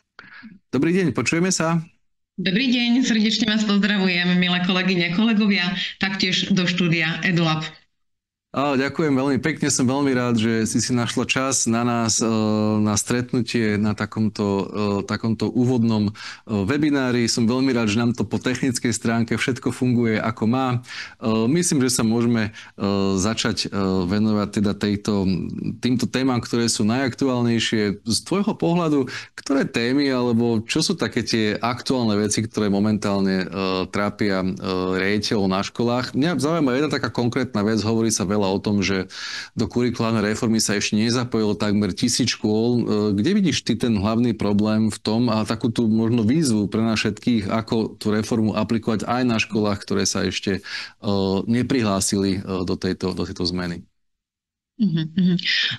Dobrý deň, počujeme sa? Dobrý deň, srdečne vás pozdravujem, milé kolegyne, kolegovia, taktiež do štúdia EduLab. Ďakujem veľmi pekne, som veľmi rád, že si našla čas na nás, na stretnutie na takomto úvodnom webinári. Som veľmi rád, že nám to po technickej stránke všetko funguje ako má. Myslím, že sa môžeme začať venovať teda týmto témam, ktoré sú najaktuálnejšie. Z tvojho pohľadu, ktoré témy alebo čo sú také tie aktuálne veci, ktoré momentálne trápia riaditeľov na školách? Mňa zaujíma jedna taká konkrétna vec, hovorí sa veľa o tom, že do kurikulárnej reformy sa ešte nezapojilo takmer 1000 škôl. Kde vidíš ty ten hlavný problém v tom a takú tú možno výzvu pre nás všetkých, ako tú reformu aplikovať aj na školách, ktoré sa ešte neprihlásili do tejto zmeny?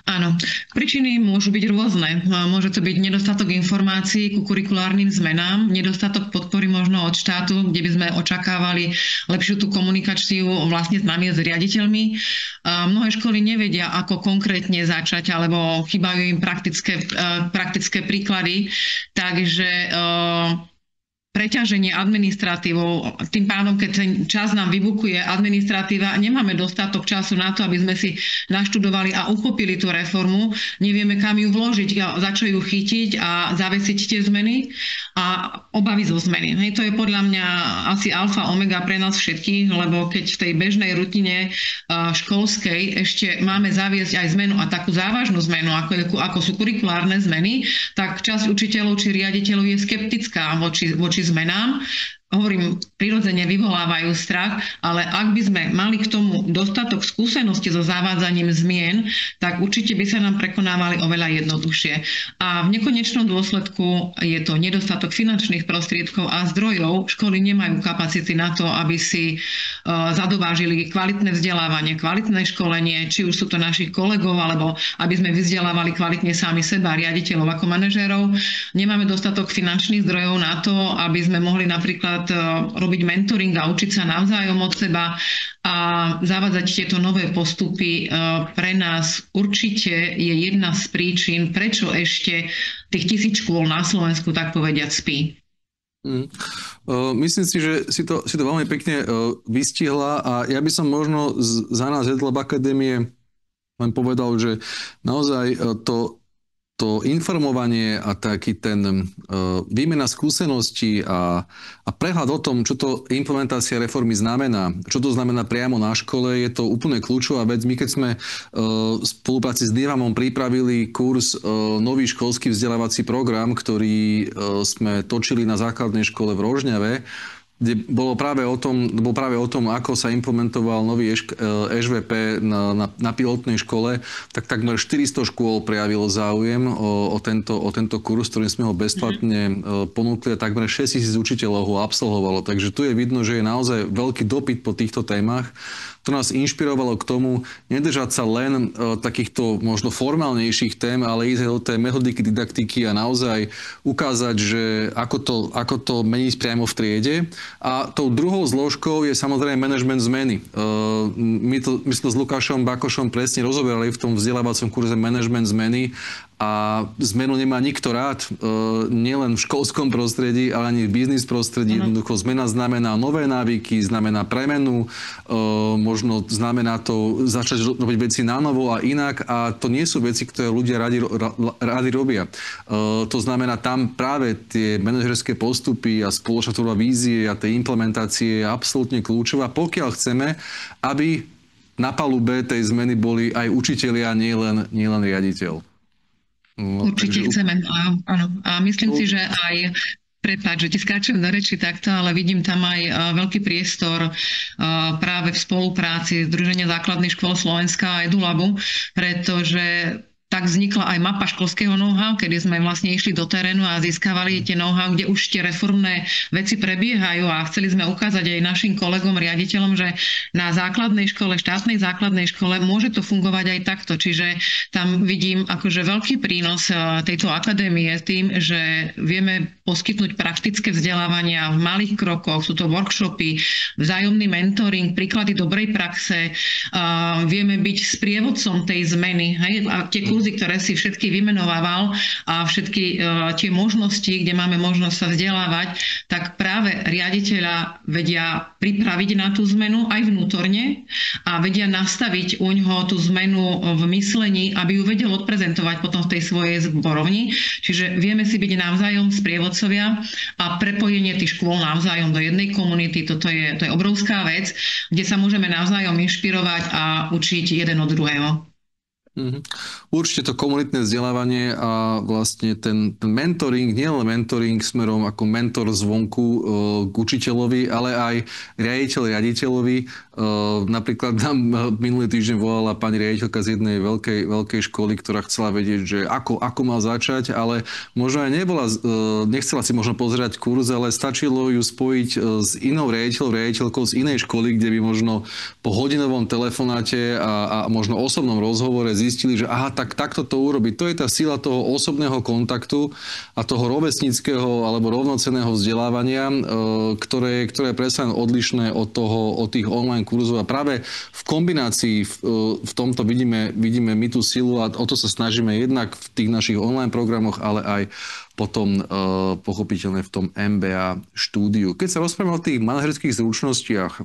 Áno, príčiny môžu byť rôzne. Môže to byť nedostatok informácií ku kurikulárnym zmenám, nedostatok podpory možno od štátu, kde by sme očakávali lepšiu tú komunikáciu vlastne s nami, s riaditeľmi. Mnohé školy nevedia, ako konkrétne začať, alebo chýbajú im praktické príklady. Takže preťaženie administratívou, tým pádom, keď ten čas nám vybukuje administratíva, nemáme dostatok času na to, aby sme si naštudovali a uchopili tú reformu, nevieme, kam ju vložiť, za čo ju chytiť a zavesiť tie zmeny a obavy zo zmeny. Hej, to je podľa mňa asi alfa omega pre nás všetkých, lebo keď v tej bežnej rutine školskej ešte máme zaviesť aj zmenu a takú závažnú zmenu, ako sú kurikulárne zmeny, tak časť učiteľov či riaditeľov je skeptická voči zmenám. Hovorím, prirodzene vyvolávajú strach, ale ak by sme mali k tomu dostatok skúsenosti so zavádzaním zmien, tak určite by sa nám prekonávali oveľa jednoduchšie. A v nekonečnom dôsledku je to nedostatok finančných prostriedkov a zdrojov. Školy nemajú kapacity na to, aby si zadovážili kvalitné vzdelávanie, kvalitné školenie, či už sú to našich kolegov, alebo aby sme vzdelávali kvalitne sami seba, riaditeľov ako manažérov. Nemáme dostatok finančných zdrojov na to, aby sme mohli napríklad robiť mentoring a učiť sa navzájom od seba a zavádzať tieto nové postupy pre nás určite je jedna z príčin, prečo ešte tých 1000 škôl na Slovensku, tak povediať, spí. Myslím si, že si to veľmi pekne vystihla a ja by som možno za nás Edlab Akadémie len povedal, že naozaj to informovanie a taký ten výmena skúseností a prehľad o tom, čo to implementácia reformy znamená, čo to znamená priamo na škole, je to úplne kľúčová vec. My keď sme v spolupráci s DIVAMom pripravili kurz nový školský vzdelávací program, ktorý sme točili na základnej škole v Rožňave, kde bolo práve o tom, ako sa implementoval nový EŽVP na pilotnej škole, tak takmer 400 škôl prejavilo záujem o tento kurz, ktorým sme ho bezplatne ponúkli a takmer 6 000 učiteľov ho absolvovalo. Takže tu je vidno, že je naozaj veľký dopyt po týchto témach. To nás inšpirovalo k tomu nedržať sa len takýchto možno formálnejších tém, ale ísť do tej metodiky, didaktiky a naozaj ukázať, že ako to meniť priamo v triede. A tou druhou zložkou je samozrejme manažment zmeny. My sme s Lukášom Bakošom presne rozoberali v tom vzdelávacom kurze manažment zmeny a zmenu nemá nikto rád, nielen v školskom prostredí, ale ani v biznis prostredí. Jednoducho zmena znamená nové návyky, znamená premenu, možno znamená to začať robiť veci na novo a inak a to nie sú veci, ktoré ľudia radi robia. To znamená, tam práve tie manažerské postupy a spoločná tvorba vízie a tej implementácie je absolútne kľúčová, pokiaľ chceme, aby na palube tej zmeny boli aj učitelia, nielen riaditeľ. Určite chceme, áno. A myslím si, že aj prepáč, že ti skáčem do reči takto, ale vidím tam aj veľký priestor práve v spolupráci Združenia základných škôl Slovenska a EduLabu, pretože tak vznikla aj mapa školského know-how, kedy sme vlastne išli do terénu a získavali tie know-how, kde už tie reformné veci prebiehajú a chceli sme ukázať aj našim kolegom, riaditeľom, že na základnej škole, štátnej základnej škole môže to fungovať aj takto. Čiže tam vidím akože veľký prínos tejto akadémie tým, že vieme poskytnúť praktické vzdelávania v malých krokoch, sú to workshopy, vzájomný mentoring, príklady dobrej praxe, vieme byť sprievodcom tej zmeny. Hej? A tie kurzy, ktoré si všetky vymenovával a všetky tie možnosti, kde máme možnosť sa vzdelávať, tak práve riaditeľa vedia pripraviť na tú zmenu aj vnútorne a vedia nastaviť u ňoho tú zmenu v myslení, aby ju vedel odprezentovať potom v tej svojej zborovni. Čiže vieme si byť navzájom sprievodcovia a prepojenie tých škôl navzájom do jednej komunity, to je obrovská vec, kde sa môžeme navzájom inšpirovať a učiť jeden od druhého. Mhm. Určite to komunitné vzdelávanie a vlastne ten mentoring, nielen mentoring smerom ako mentor zvonku k učiteľovi, ale aj riaditeľovi. Napríklad nám minulý týždeň volala pani riaditeľka z jednej veľkej školy, ktorá chcela vedieť, že ako má začať, ale možno aj nechcela si možno pozerať kurz, ale stačilo ju spojiť s inou riaditeľkou z inej školy, kde by možno po hodinovom telefonáte a možno osobnom rozhovore zistili, že aha, takto to urobiť. To je tá sila toho osobného kontaktu a toho rovesnického alebo rovnocenného vzdelávania, ktoré je presne odlišné od tých online kurzov. A práve v kombinácii v tomto vidíme my tú silu a o to sa snažíme jednak v tých našich online programoch, ale aj potom pochopiteľne v tom MBA štúdiu. Keď sa rozprávame o tých manažerských zručnostiach,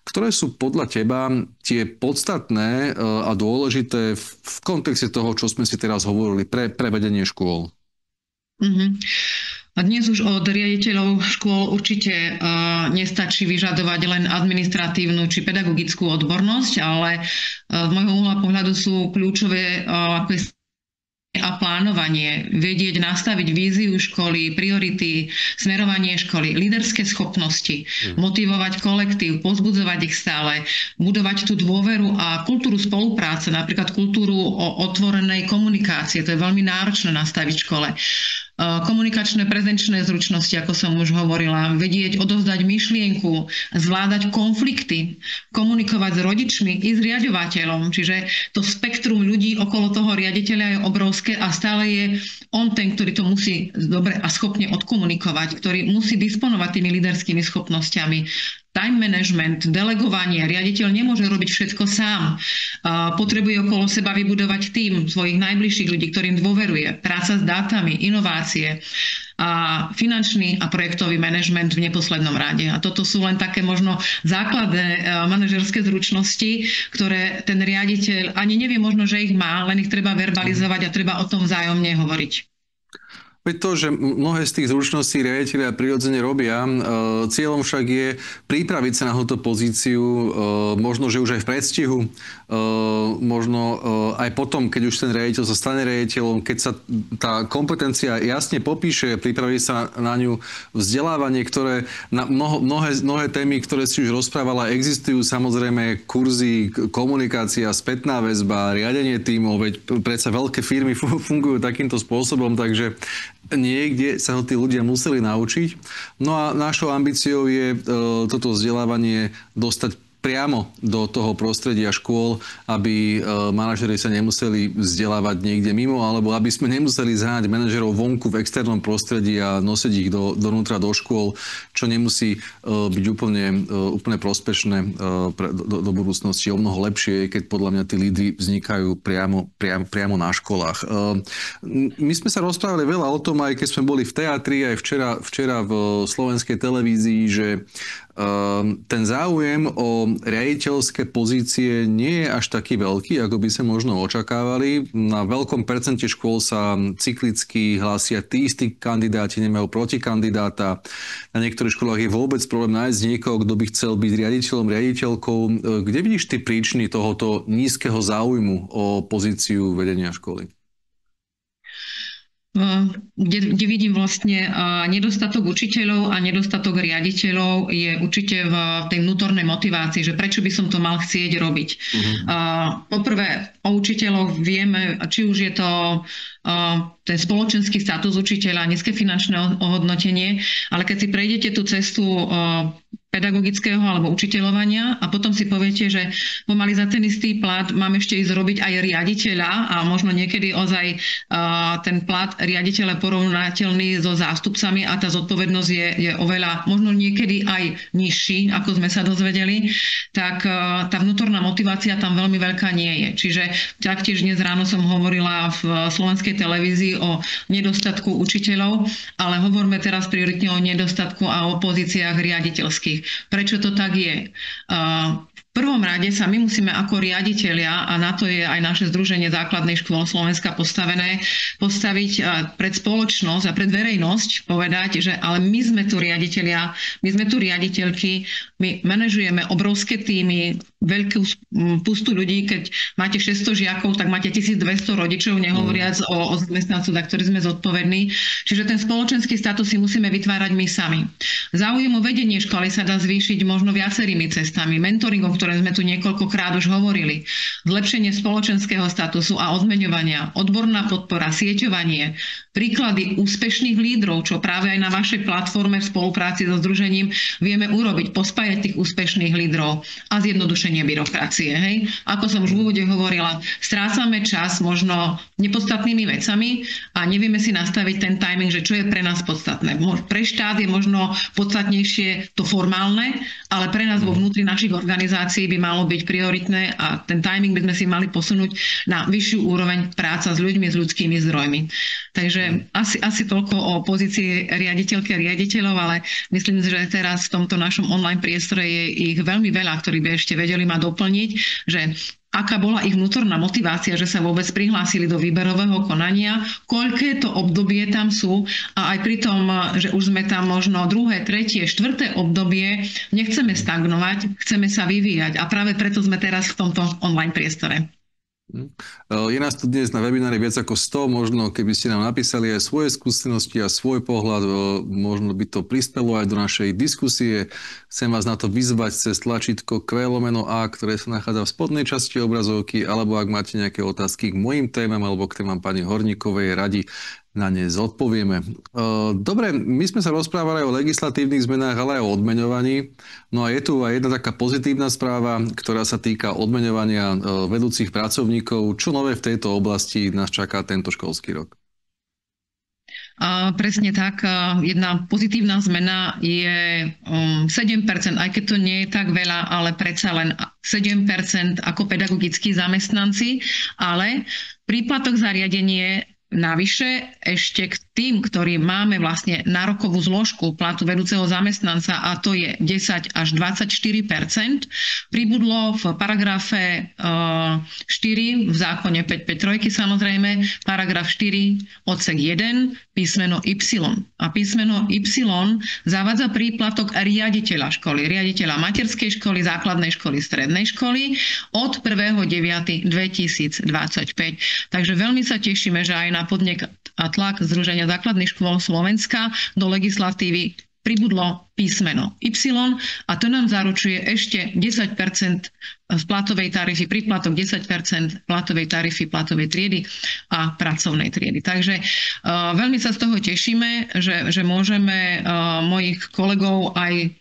ktoré sú podľa teba tie podstatné a dôležité v kontexte toho, čo sme si teraz hovorili pre vedenie škôl? A dnes už od riaditeľov škôl určite nestačí vyžadovať len administratívnu či pedagogickú odbornosť, ale z môjho uhla pohľadu sú kľúčové ako je a plánovanie, vedieť nastaviť víziu školy, priority, smerovanie školy, líderské schopnosti, motivovať kolektív, pozbudzovať ich stále, budovať tú dôveru a kultúru spolupráce, napríklad kultúru otvorenej komunikácie. To je veľmi náročné nastaviť v škole. Komunikačné, prezenčné zručnosti, ako som už hovorila, vedieť odovzdať myšlienku, zvládať konflikty, komunikovať s rodičmi i s riaďovateľom. Čiže to spektrum ľudí okolo toho riaditeľa je obrovské a stále je on ten, ktorý to musí dobre a schopne odkomunikovať, ktorý musí disponovať tými líderskými schopnosťami. Time management, delegovanie. Riaditeľ nemôže robiť všetko sám. Potrebuje okolo seba vybudovať tím svojich najbližších ľudí, ktorým dôveruje. Práca s dátami, inovácie a finančný a projektový manažment v neposlednom rade. A toto sú len také možno základné manažerské zručnosti, ktoré ten riaditeľ ani nevie možno, že ich má, len ich treba verbalizovať a treba o tom vzájomne hovoriť. Veď to, že mnohé z tých zručností riaditeľia prirodzene robia, cieľom však je pripraviť sa na túto pozíciu, možno, že už aj v predstihu, možno aj potom, keď už ten riaditeľ sa stane riaditeľom, keď sa tá kompetencia jasne popíše, pripraví sa na ňu vzdelávanie, ktoré na mnohé témy, ktoré si už rozprávala, existujú samozrejme kurzy, komunikácia, spätná väzba, riadenie tímov, veď predsa veľké firmy fungujú takýmto spôsobom, takže niekde sa ho tí ľudia museli naučiť. No a našou ambíciou je toto vzdelávanie dostať priamo do toho prostredia škôl, aby manažeri sa nemuseli vzdelávať niekde mimo, alebo aby sme nemuseli zháňať manažerov vonku v externom prostredí a nosiť ich donútra do škôl, čo nemusí byť úplne prospešné do budúcnosti. O mnoho lepšie je, keď podľa mňa tí lídri vznikajú priamo na školách. My sme sa rozprávali veľa o tom, aj keď sme boli v teatri, aj včera v slovenskej televízii, že ten záujem o riaditeľské pozície nie je až taký veľký, ako by sa možno očakávali. Na veľkom percente škôl sa cyklicky hlásia tí istí kandidáti, nemajú protikandidáta. Na niektorých školách je vôbec problém nájsť niekoho, kto by chcel byť riaditeľom, riaditeľkou. Kde vidíš ty príčiny tohoto nízkeho záujmu o pozíciu vedenia školy? Kde vidím vlastne nedostatok učiteľov a nedostatok riaditeľov je určite v tej vnútornej motivácii, že prečo by som to mal chcieť robiť. Poprvé o učiteľoch vieme, či už je to ten spoločenský status učiteľa, nízke finančné ohodnotenie, ale keď si prejdete tú cestu pedagogického alebo učiteľovania a potom si poviete, že pomaly za ten istý plat mám ešte ísť robiť aj riaditeľa a možno niekedy ozaj ten plat riaditeľa porovnateľný so zástupcami a tá zodpovednosť je oveľa možno niekedy aj nižší, ako sme sa dozvedeli, tak tá vnútorná motivácia tam veľmi veľká nie je. Čiže taktiež dnes ráno som hovorila v slovenskej televízii o nedostatku učiteľov, ale hovoríme teraz prioritne o nedostatku a o pozíciách riaditeľských. Prečo to tak je? V prvom rade sa my musíme ako riaditelia, a na to je aj naše Združenie základných škôl Slovenska postaviť pred spoločnosť a pred verejnosť, povedať, že ale my sme tu riaditelia, my sme tu riaditeľky, my manažujeme obrovské tímy, veľkú pustu ľudí, keď máte 600 žiakov, tak máte 1200 rodičov, nehovoriac o zamestnancoch, za ktorých sme zodpovední. Čiže ten spoločenský status si musíme vytvárať my sami. Záujem o vedenie školy sa dá zvýšiť možno viacerými cestami. Mentoringom, ktoré sme tu niekoľkokrát už hovorili. Zlepšenie spoločenského statusu a odmeňovania, odborná podpora, sieťovanie, príklady úspešných lídrov, čo práve aj na vašej platforme v spolupráci so združením vieme urobiť, pospájať tých úspešných lídrov a zjednodušenie byrokracie. Hej? Ako som už v úvode hovorila, strácame čas možno nepodstatnými vecami a nevieme si nastaviť ten timing, že čo je pre nás podstatné. Pre štát je možno podstatnejšie to formálne, ale pre nás vo vnútri našich organizácií by malo byť prioritné a ten timing by sme si mali posunúť na vyššiu úroveň práca s ľuďmi, s ľudskými zdrojmi. Takže asi toľko o pozícii riaditeľky a riaditeľov, ale myslím, že teraz v tomto našom online priestore je ich veľmi veľa, ktorí by ešte vedeli ma doplniť, že aká bola ich vnútorná motivácia, že sa vôbec prihlásili do výberového konania, koľké to obdobie tam sú a aj pri tom, že už sme tam možno 2., 3., 4. obdobie, nechceme stagnovať, chceme sa vyvíjať a práve preto sme teraz v tomto online priestore. Je nás tu dnes na webinári viac ako 100, možno keby ste nám napísali aj svoje skúsenosti a svoj pohľad, možno by to prispelo aj do našej diskusie. Chcem vás na to vyzvať cez tlačítko Q/A, ktoré sa nachádza v spodnej časti obrazovky, alebo ak máte nejaké otázky k mojim témam alebo k témam pani Horníkovej, radi na ne zodpovieme. Dobre, my sme sa rozprávali o legislatívnych zmenách, ale aj o odmeňovaní. No a je tu aj jedna taká pozitívna správa, ktorá sa týka odmeňovania vedúcich pracovníkov. Čo nové v tejto oblasti nás čaká tento školský rok? Presne tak. Jedna pozitívna zmena je 7%, aj keď to nie je tak veľa, ale predsa len 7% ako pedagogickí zamestnanci, ale príplatok za riadenie navyše ešte k tým, ktorí máme vlastne nárokovú zložku platu vedúceho zamestnanca a to je 10 až 24%, pribudlo v paragrafe 4 v zákone 553 samozrejme, paragraf 4 odsek 1 písmeno Y. A písmeno Y zavádza príplatok riaditeľa školy, riaditeľa materskej školy, základnej školy, strednej školy od 1.9.2025. Takže veľmi sa tešíme, že aj na podnet a tlak Združenia základných škôl Slovenska do legislatívy pribudlo písmeno Y a to nám zaručuje ešte 10% z platovej tarify, príplatok 10% platovej tarify, platovej triedy a pracovnej triedy. Takže veľmi sa z toho tešíme, že môžeme mojich kolegov aj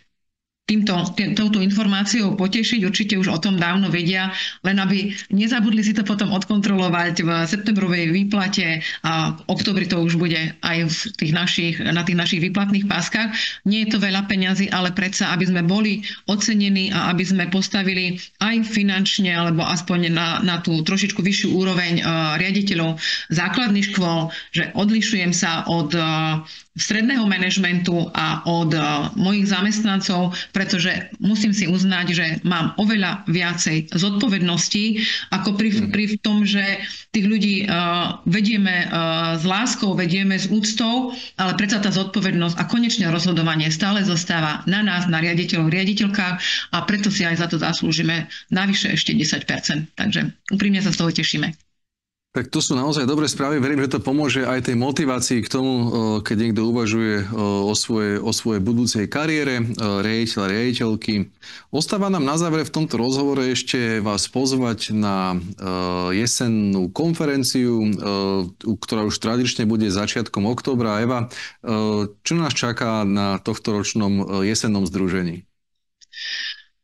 touto informáciou potešiť. Určite už o tom dávno vedia, len aby nezabudli si to potom odkontrolovať v septembrovej výplate a v októbri to už bude aj na tých našich výplatných páskach. Nie je to veľa peňazí, ale predsa, aby sme boli ocenení a aby sme postavili aj finančne, alebo aspoň na tú trošičku vyššiu úroveň riaditeľov základných škôl, že odlišujem sa od stredného manažmentu a od mojich zamestnancov, pretože musím si uznať, že mám oveľa viacej zodpovedností, ako pri tom, že tých ľudí vedieme s láskou, vedieme s úctou, ale predsa tá zodpovednosť a konečné rozhodovanie stále zostáva na nás, na riaditeľov, riaditeľkách a preto si aj za to zaslúžime navyše ešte 10%. Takže úprimne sa z toho tešíme. Tak to sú naozaj dobré správy. Verím, že to pomôže aj tej motivácii k tomu, keď niekto uvažuje o svojej budúcej kariére, riaditeľa, riaditeľky. Ostáva nám na záver v tomto rozhovore ešte vás pozvať na jesennú konferenciu, ktorá už tradične bude začiatkom októbra. Eva, čo nás čaká na tohtoročnom jesennom združení?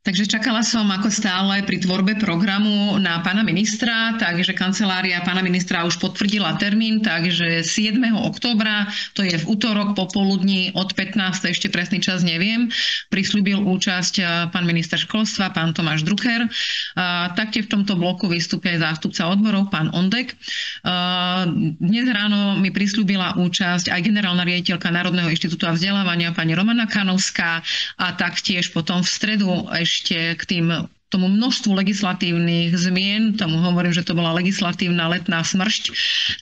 Takže čakala som ako stále pri tvorbe programu na pána ministra, takže kancelária pána ministra už potvrdila termín, takže 7. októbra, to je v útorok popoludní od 15. ešte presný čas neviem, prisľúbil účasť pán minister školstva, pán Tomáš Drucker. Taktiež v tomto bloku vystúpi aj zástupca odborov, pán Ondek. Dnes ráno mi prisľúbila účasť aj generálna riaditeľka Národného inštitútu a vzdelávania pani Romana Kanovská a taktiež potom v stredu ešte k tým tomu množstvu legislatívnych zmien, tomu hovorím, že to bola legislatívna letná smršť,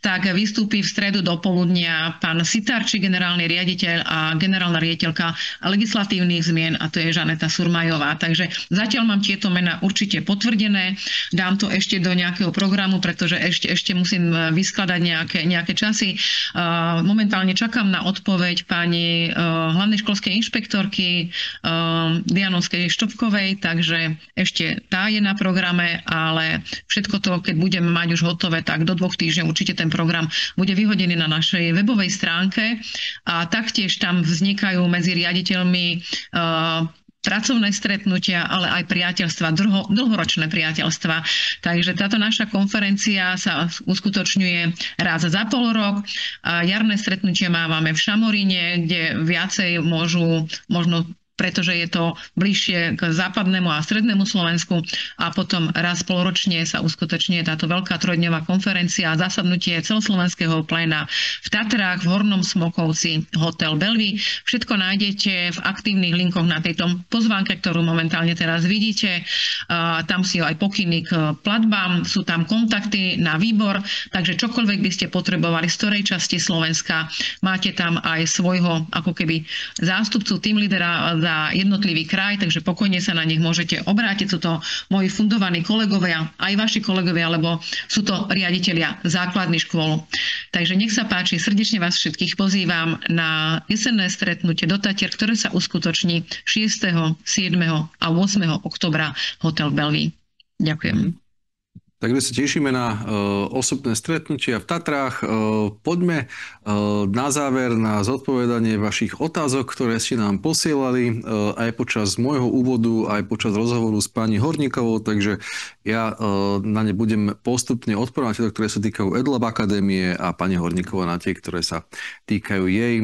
tak vystúpi v stredu do poludnia pán Sitarčík, generálny riaditeľ, a generálna riaditeľka legislatívnych zmien, a to je Žaneta Surmajová. Takže zatiaľ mám tieto mená určite potvrdené. Dám to ešte do nejakého programu, pretože ešte musím vyskladať nejaké časy. Momentálne čakám na odpoveď pani hlavnej školskej inšpektorky Dianovskej Štopkovej, takže ešte tá je na programe, ale všetko to, keď budeme mať už hotové, tak do 2 týždňov určite ten program bude vyhodený na našej webovej stránke a taktiež tam vznikajú medzi riaditeľmi pracovné stretnutia, ale aj priateľstva, dlhoročné priateľstva. Takže táto naša konferencia sa uskutočňuje raz za pol rok. Jarné stretnutie máme v Šamoríne, kde viacej môžu možno, pretože je to bližšie k západnému a strednému Slovensku, a potom raz polročne sa uskutočňuje táto veľká 3-dňová konferencia a zasadnutie celoslovenského pléna v Tatrách, v Hornom Smokovci, Hotel Belvy. Všetko nájdete v aktívnych linkoch na tejto pozvánke, ktorú momentálne teraz vidíte. Tam sú aj pokyny k platbám, sú tam kontakty na výbor, takže čokoľvek by ste potrebovali z ktorej časti Slovenska, máte tam aj svojho ako keby zástupcu, team lídera za jednotlivý kraj, takže pokojne sa na nich môžete obrátiť. Sú to moji fundovaní kolegovia, aj vaši kolegovia, lebo sú to riaditelia základných škôl. Takže nech sa páči, srdečne vás všetkých pozývam na jesenné stretnutie do Tatier, ktoré sa uskutoční 6., 7. a 8. oktobra Hotel Belvy. Ďakujem. Takže sa tešíme na osobné stretnutia v Tatrách. Poďme na záver na zodpovedanie vašich otázok, ktoré ste nám posielali aj počas môjho úvodu, aj počas rozhovoru s pani Horníkovou. Takže ja na ne budem postupne odpovedať, ktoré sa týkajú EdLab Akadémie, a pani Horníková na tie, ktoré sa týkajú jej.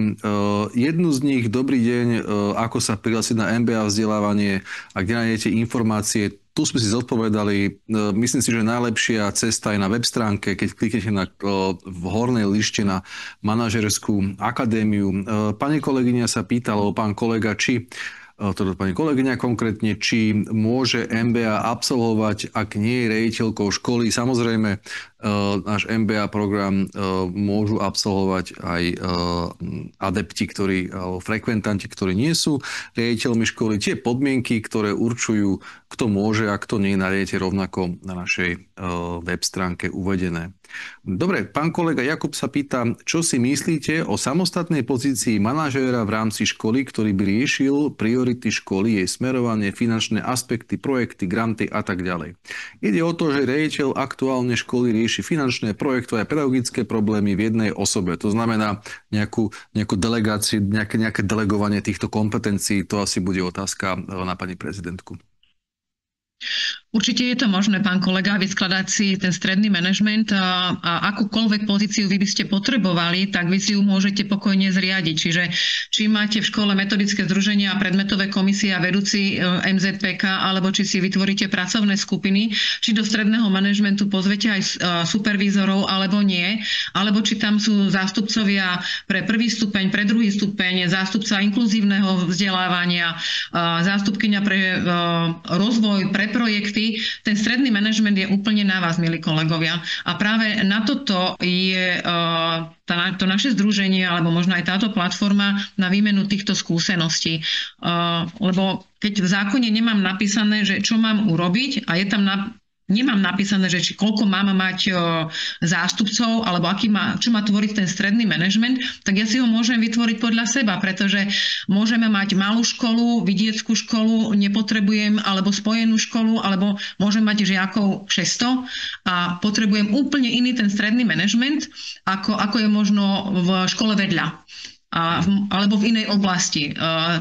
Jednu z nich: dobrý deň, ako sa prihlásiť na MBA vzdelávanie a kde nájdete informácie. Tu sme si zodpovedali. Myslím si, že najlepšia cesta je na web stránke, keď kliknete v hornej lište na manažerskú akadémiu. Pani kolegyňa sa pýtala, alebo pán kolega, pani kolegyňa konkrétne, či môže MBA absolvovať, ak nie je riaditeľkou školy. Samozrejme, náš MBA program môžu absolvovať aj adepti, frekventanti, ktorí nie sú riaditeľmi školy. Tie podmienky, ktoré určujú, kto môže a kto nie, nájdete rovnako na našej web stránke uvedené. Dobre, pán kolega Jakub sa pýta, čo si myslíte o samostatnej pozícii manažéra v rámci školy, ktorý by riešil priority školy, jej smerovanie, finančné aspekty, projekty, granty a tak ďalej. Ide o to, že riaditeľ aktuálne školy rieši finančné, projektové a pedagogické problémy v jednej osobe. To znamená nejakú delegáciu, nejaké delegovanie týchto kompetencií. To asi bude otázka na pani prezidentku. Určite je to možné, pán kolega, vyskladať si ten stredný manažment a akúkoľvek pozíciu vy by ste potrebovali, tak vy si ju môžete pokojne zriadiť. Čiže či máte v škole metodické združenia a predmetové komisie a vedúci MZPK, alebo či si vytvoríte pracovné skupiny, či do stredného manažmentu pozvete aj supervízorov, alebo nie, alebo či tam sú zástupcovia pre prvý stupeň, pre druhý stupeň, zástupca inkluzívneho vzdelávania, zástupkyňa pre rozvoj, pre projekty. Ten stredný manažment je úplne na vás, milí kolegovia. A práve na toto je to naše združenie, alebo možno aj táto platforma na výmenu týchto skúseností. Lebo keď v zákone nemám napísané, že čo mám urobiť, a je tam nemám napísané, že či koľko mám mať zástupcov, alebo čo má tvoriť ten stredný manažment, tak ja si ho môžem vytvoriť podľa seba, pretože môžeme mať malú školu, vidieckú školu, nepotrebujem, alebo spojenú školu, alebo môžem mať žiakov 600 a potrebujem úplne iný ten stredný manažment, ako je možno v škole vedľa. Alebo v inej oblasti.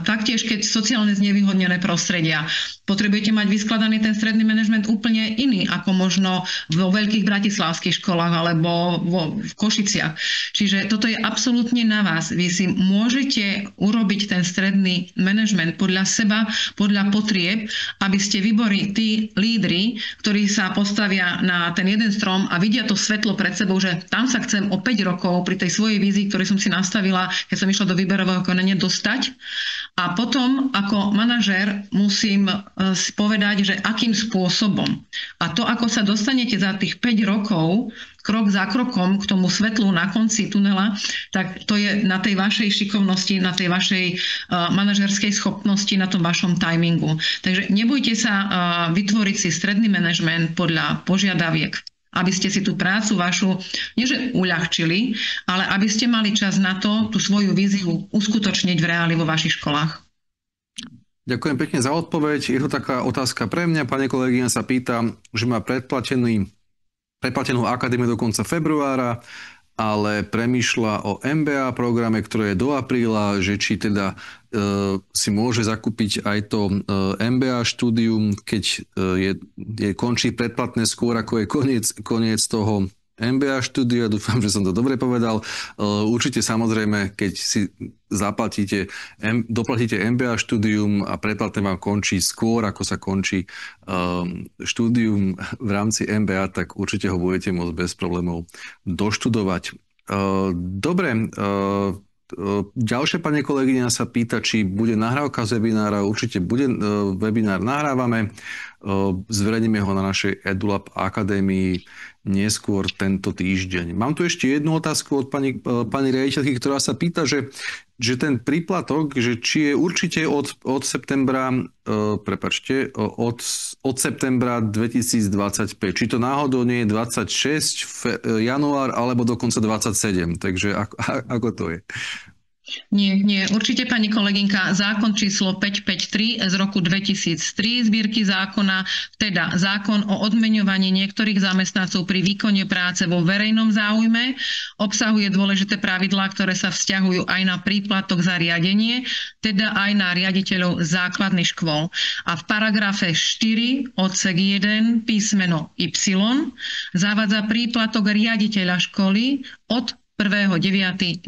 Taktiež, keď sociálne znevýhodnené prostredia. Potrebujete mať vyskladaný ten stredný manažment úplne iný, ako možno vo veľkých bratislavských školách alebo v Košiciach. Čiže toto je absolútne na vás. Vy si môžete urobiť ten stredný manažment podľa seba, podľa potrieb, aby ste vyborili tí lídri, ktorí sa postavia na ten jeden strom a vidia to svetlo pred sebou, že tam sa chcem o 5 rokov pri tej svojej vízii, ktorú som si nastavila, keď som išla do výberového konania, dostať. A potom ako manažér musím povedať, že akým spôsobom. A to, ako sa dostanete za tých 5 rokov krok za krokom k tomu svetlu na konci tunela, tak to je na tej vašej šikovnosti, na tej vašej manažerskej schopnosti, na tom vašom timingu. Takže nebojte sa vytvoriť si stredný manažment podľa požiadaviek, aby ste si tú prácu vašu, nie že uľahčili, ale aby ste mali čas na to, tú svoju víziu uskutočniť v reáli vo vašich školách. Ďakujem pekne za odpoveď. Je to taká otázka pre mňa. Pani kolegyňa sa pýta, že má predplatenú akadémiu do konca februára, ale premýšľa o MBA programe, ktoré je do apríla, že či teda si môže zakúpiť aj to MBA štúdium, keď končí predplatné skôr, ako je koniec toho MBA štúdia. Dúfam, že som to dobre povedal. Určite samozrejme, keď si doplatíte MBA štúdium a predplatné vám končí skôr, ako sa končí štúdium v rámci MBA, tak určite ho budete môcť bez problémov doštudovať. Dobre, ďalšia pani kolegyňa sa pýta, či bude nahrávka z webinára. Určite bude, webinár nahrávame. Zverejníme ho na našej EduLab Akadémii neskôr tento týždeň. Mám tu ešte jednu otázku od pani riaditeľky, ktorá sa pýta, že ten príplatok, že či je určite od septembra, od septembra 2025. Či to náhodou nie je 26 január alebo dokonca 27. Takže ako to je? Nie. Určite, pani kolegynka, zákon číslo 553 z roku 2003 zbierky zákona, teda zákon o odmeňovaní niektorých zamestnancov pri výkone práce vo verejnom záujme, obsahuje dôležité pravidlá, ktoré sa vzťahujú aj na príplatok za riadenie, teda aj na riaditeľov základných škôl. A v paragrafe 4 odsek 1 písmeno Y zavádza príplatok riaditeľa školy od 1.9.2025.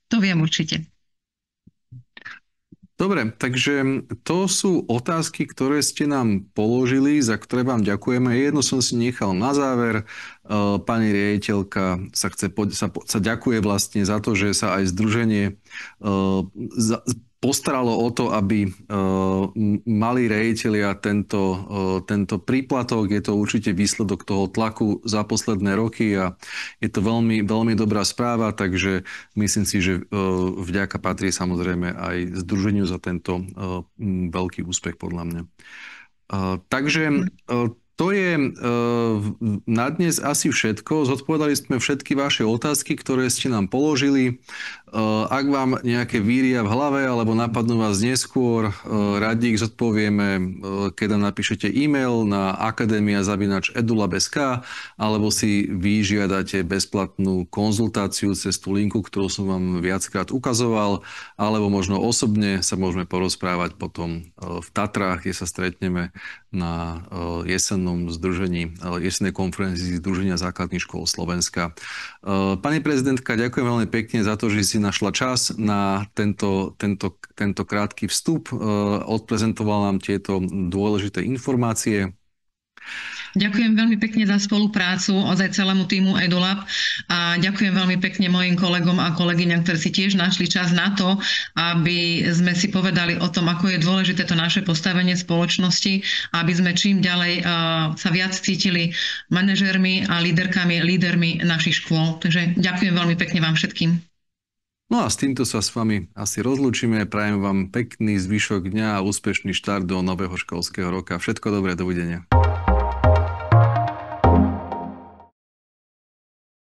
To viem určite. Dobre, takže to sú otázky, ktoré ste nám položili, za ktoré vám ďakujeme. Jednu som si nechal na záver. Pani riaditeľka sa ďakuje vlastne za to, že sa aj združenie postaralo o to, aby mali riaditelia tento príplatok. Je to určite výsledok toho tlaku za posledné roky a je to veľmi, veľmi dobrá správa, takže myslím si, že vďaka patrí samozrejme aj združeniu za tento veľký úspech podľa mňa. Takže to je na dnes asi všetko. Zodpovedali sme všetky vaše otázky, ktoré ste nám položili. Ak vám nejaké víria v hlave alebo napadnú vás neskôr, radi ich zodpovieme, keď nám napíšete e-mail na akademia@edulab.sk alebo si vyžiadate bezplatnú konzultáciu cez tú linku, ktorú som vám viackrát ukazoval, alebo možno osobne sa môžeme porozprávať potom v Tatrách, kde sa stretneme na jesennej konferencii Združenia základných škôl Slovenska. Pani prezidentka, ďakujem veľmi pekne za to, že si našla čas na tento krátky vstup. Odprezentovala nám tieto dôležité informácie. Ďakujem veľmi pekne za spoluprácu ozaj celému týmu EduLab a ďakujem veľmi pekne mojim kolegom a kolegyňam, ktorí si tiež našli čas na to, aby sme si povedali o tom, ako je dôležité to naše postavenie spoločnosti, aby sme čím ďalej sa viac cítili manažérmi a lídermi našich škôl. Takže ďakujem veľmi pekne vám všetkým. No a s týmto sa s vami asi rozlúčime. Prajem vám pekný zvyšok dňa a úspešný štart do nového školského roka. Všetko dobré, dovidenia.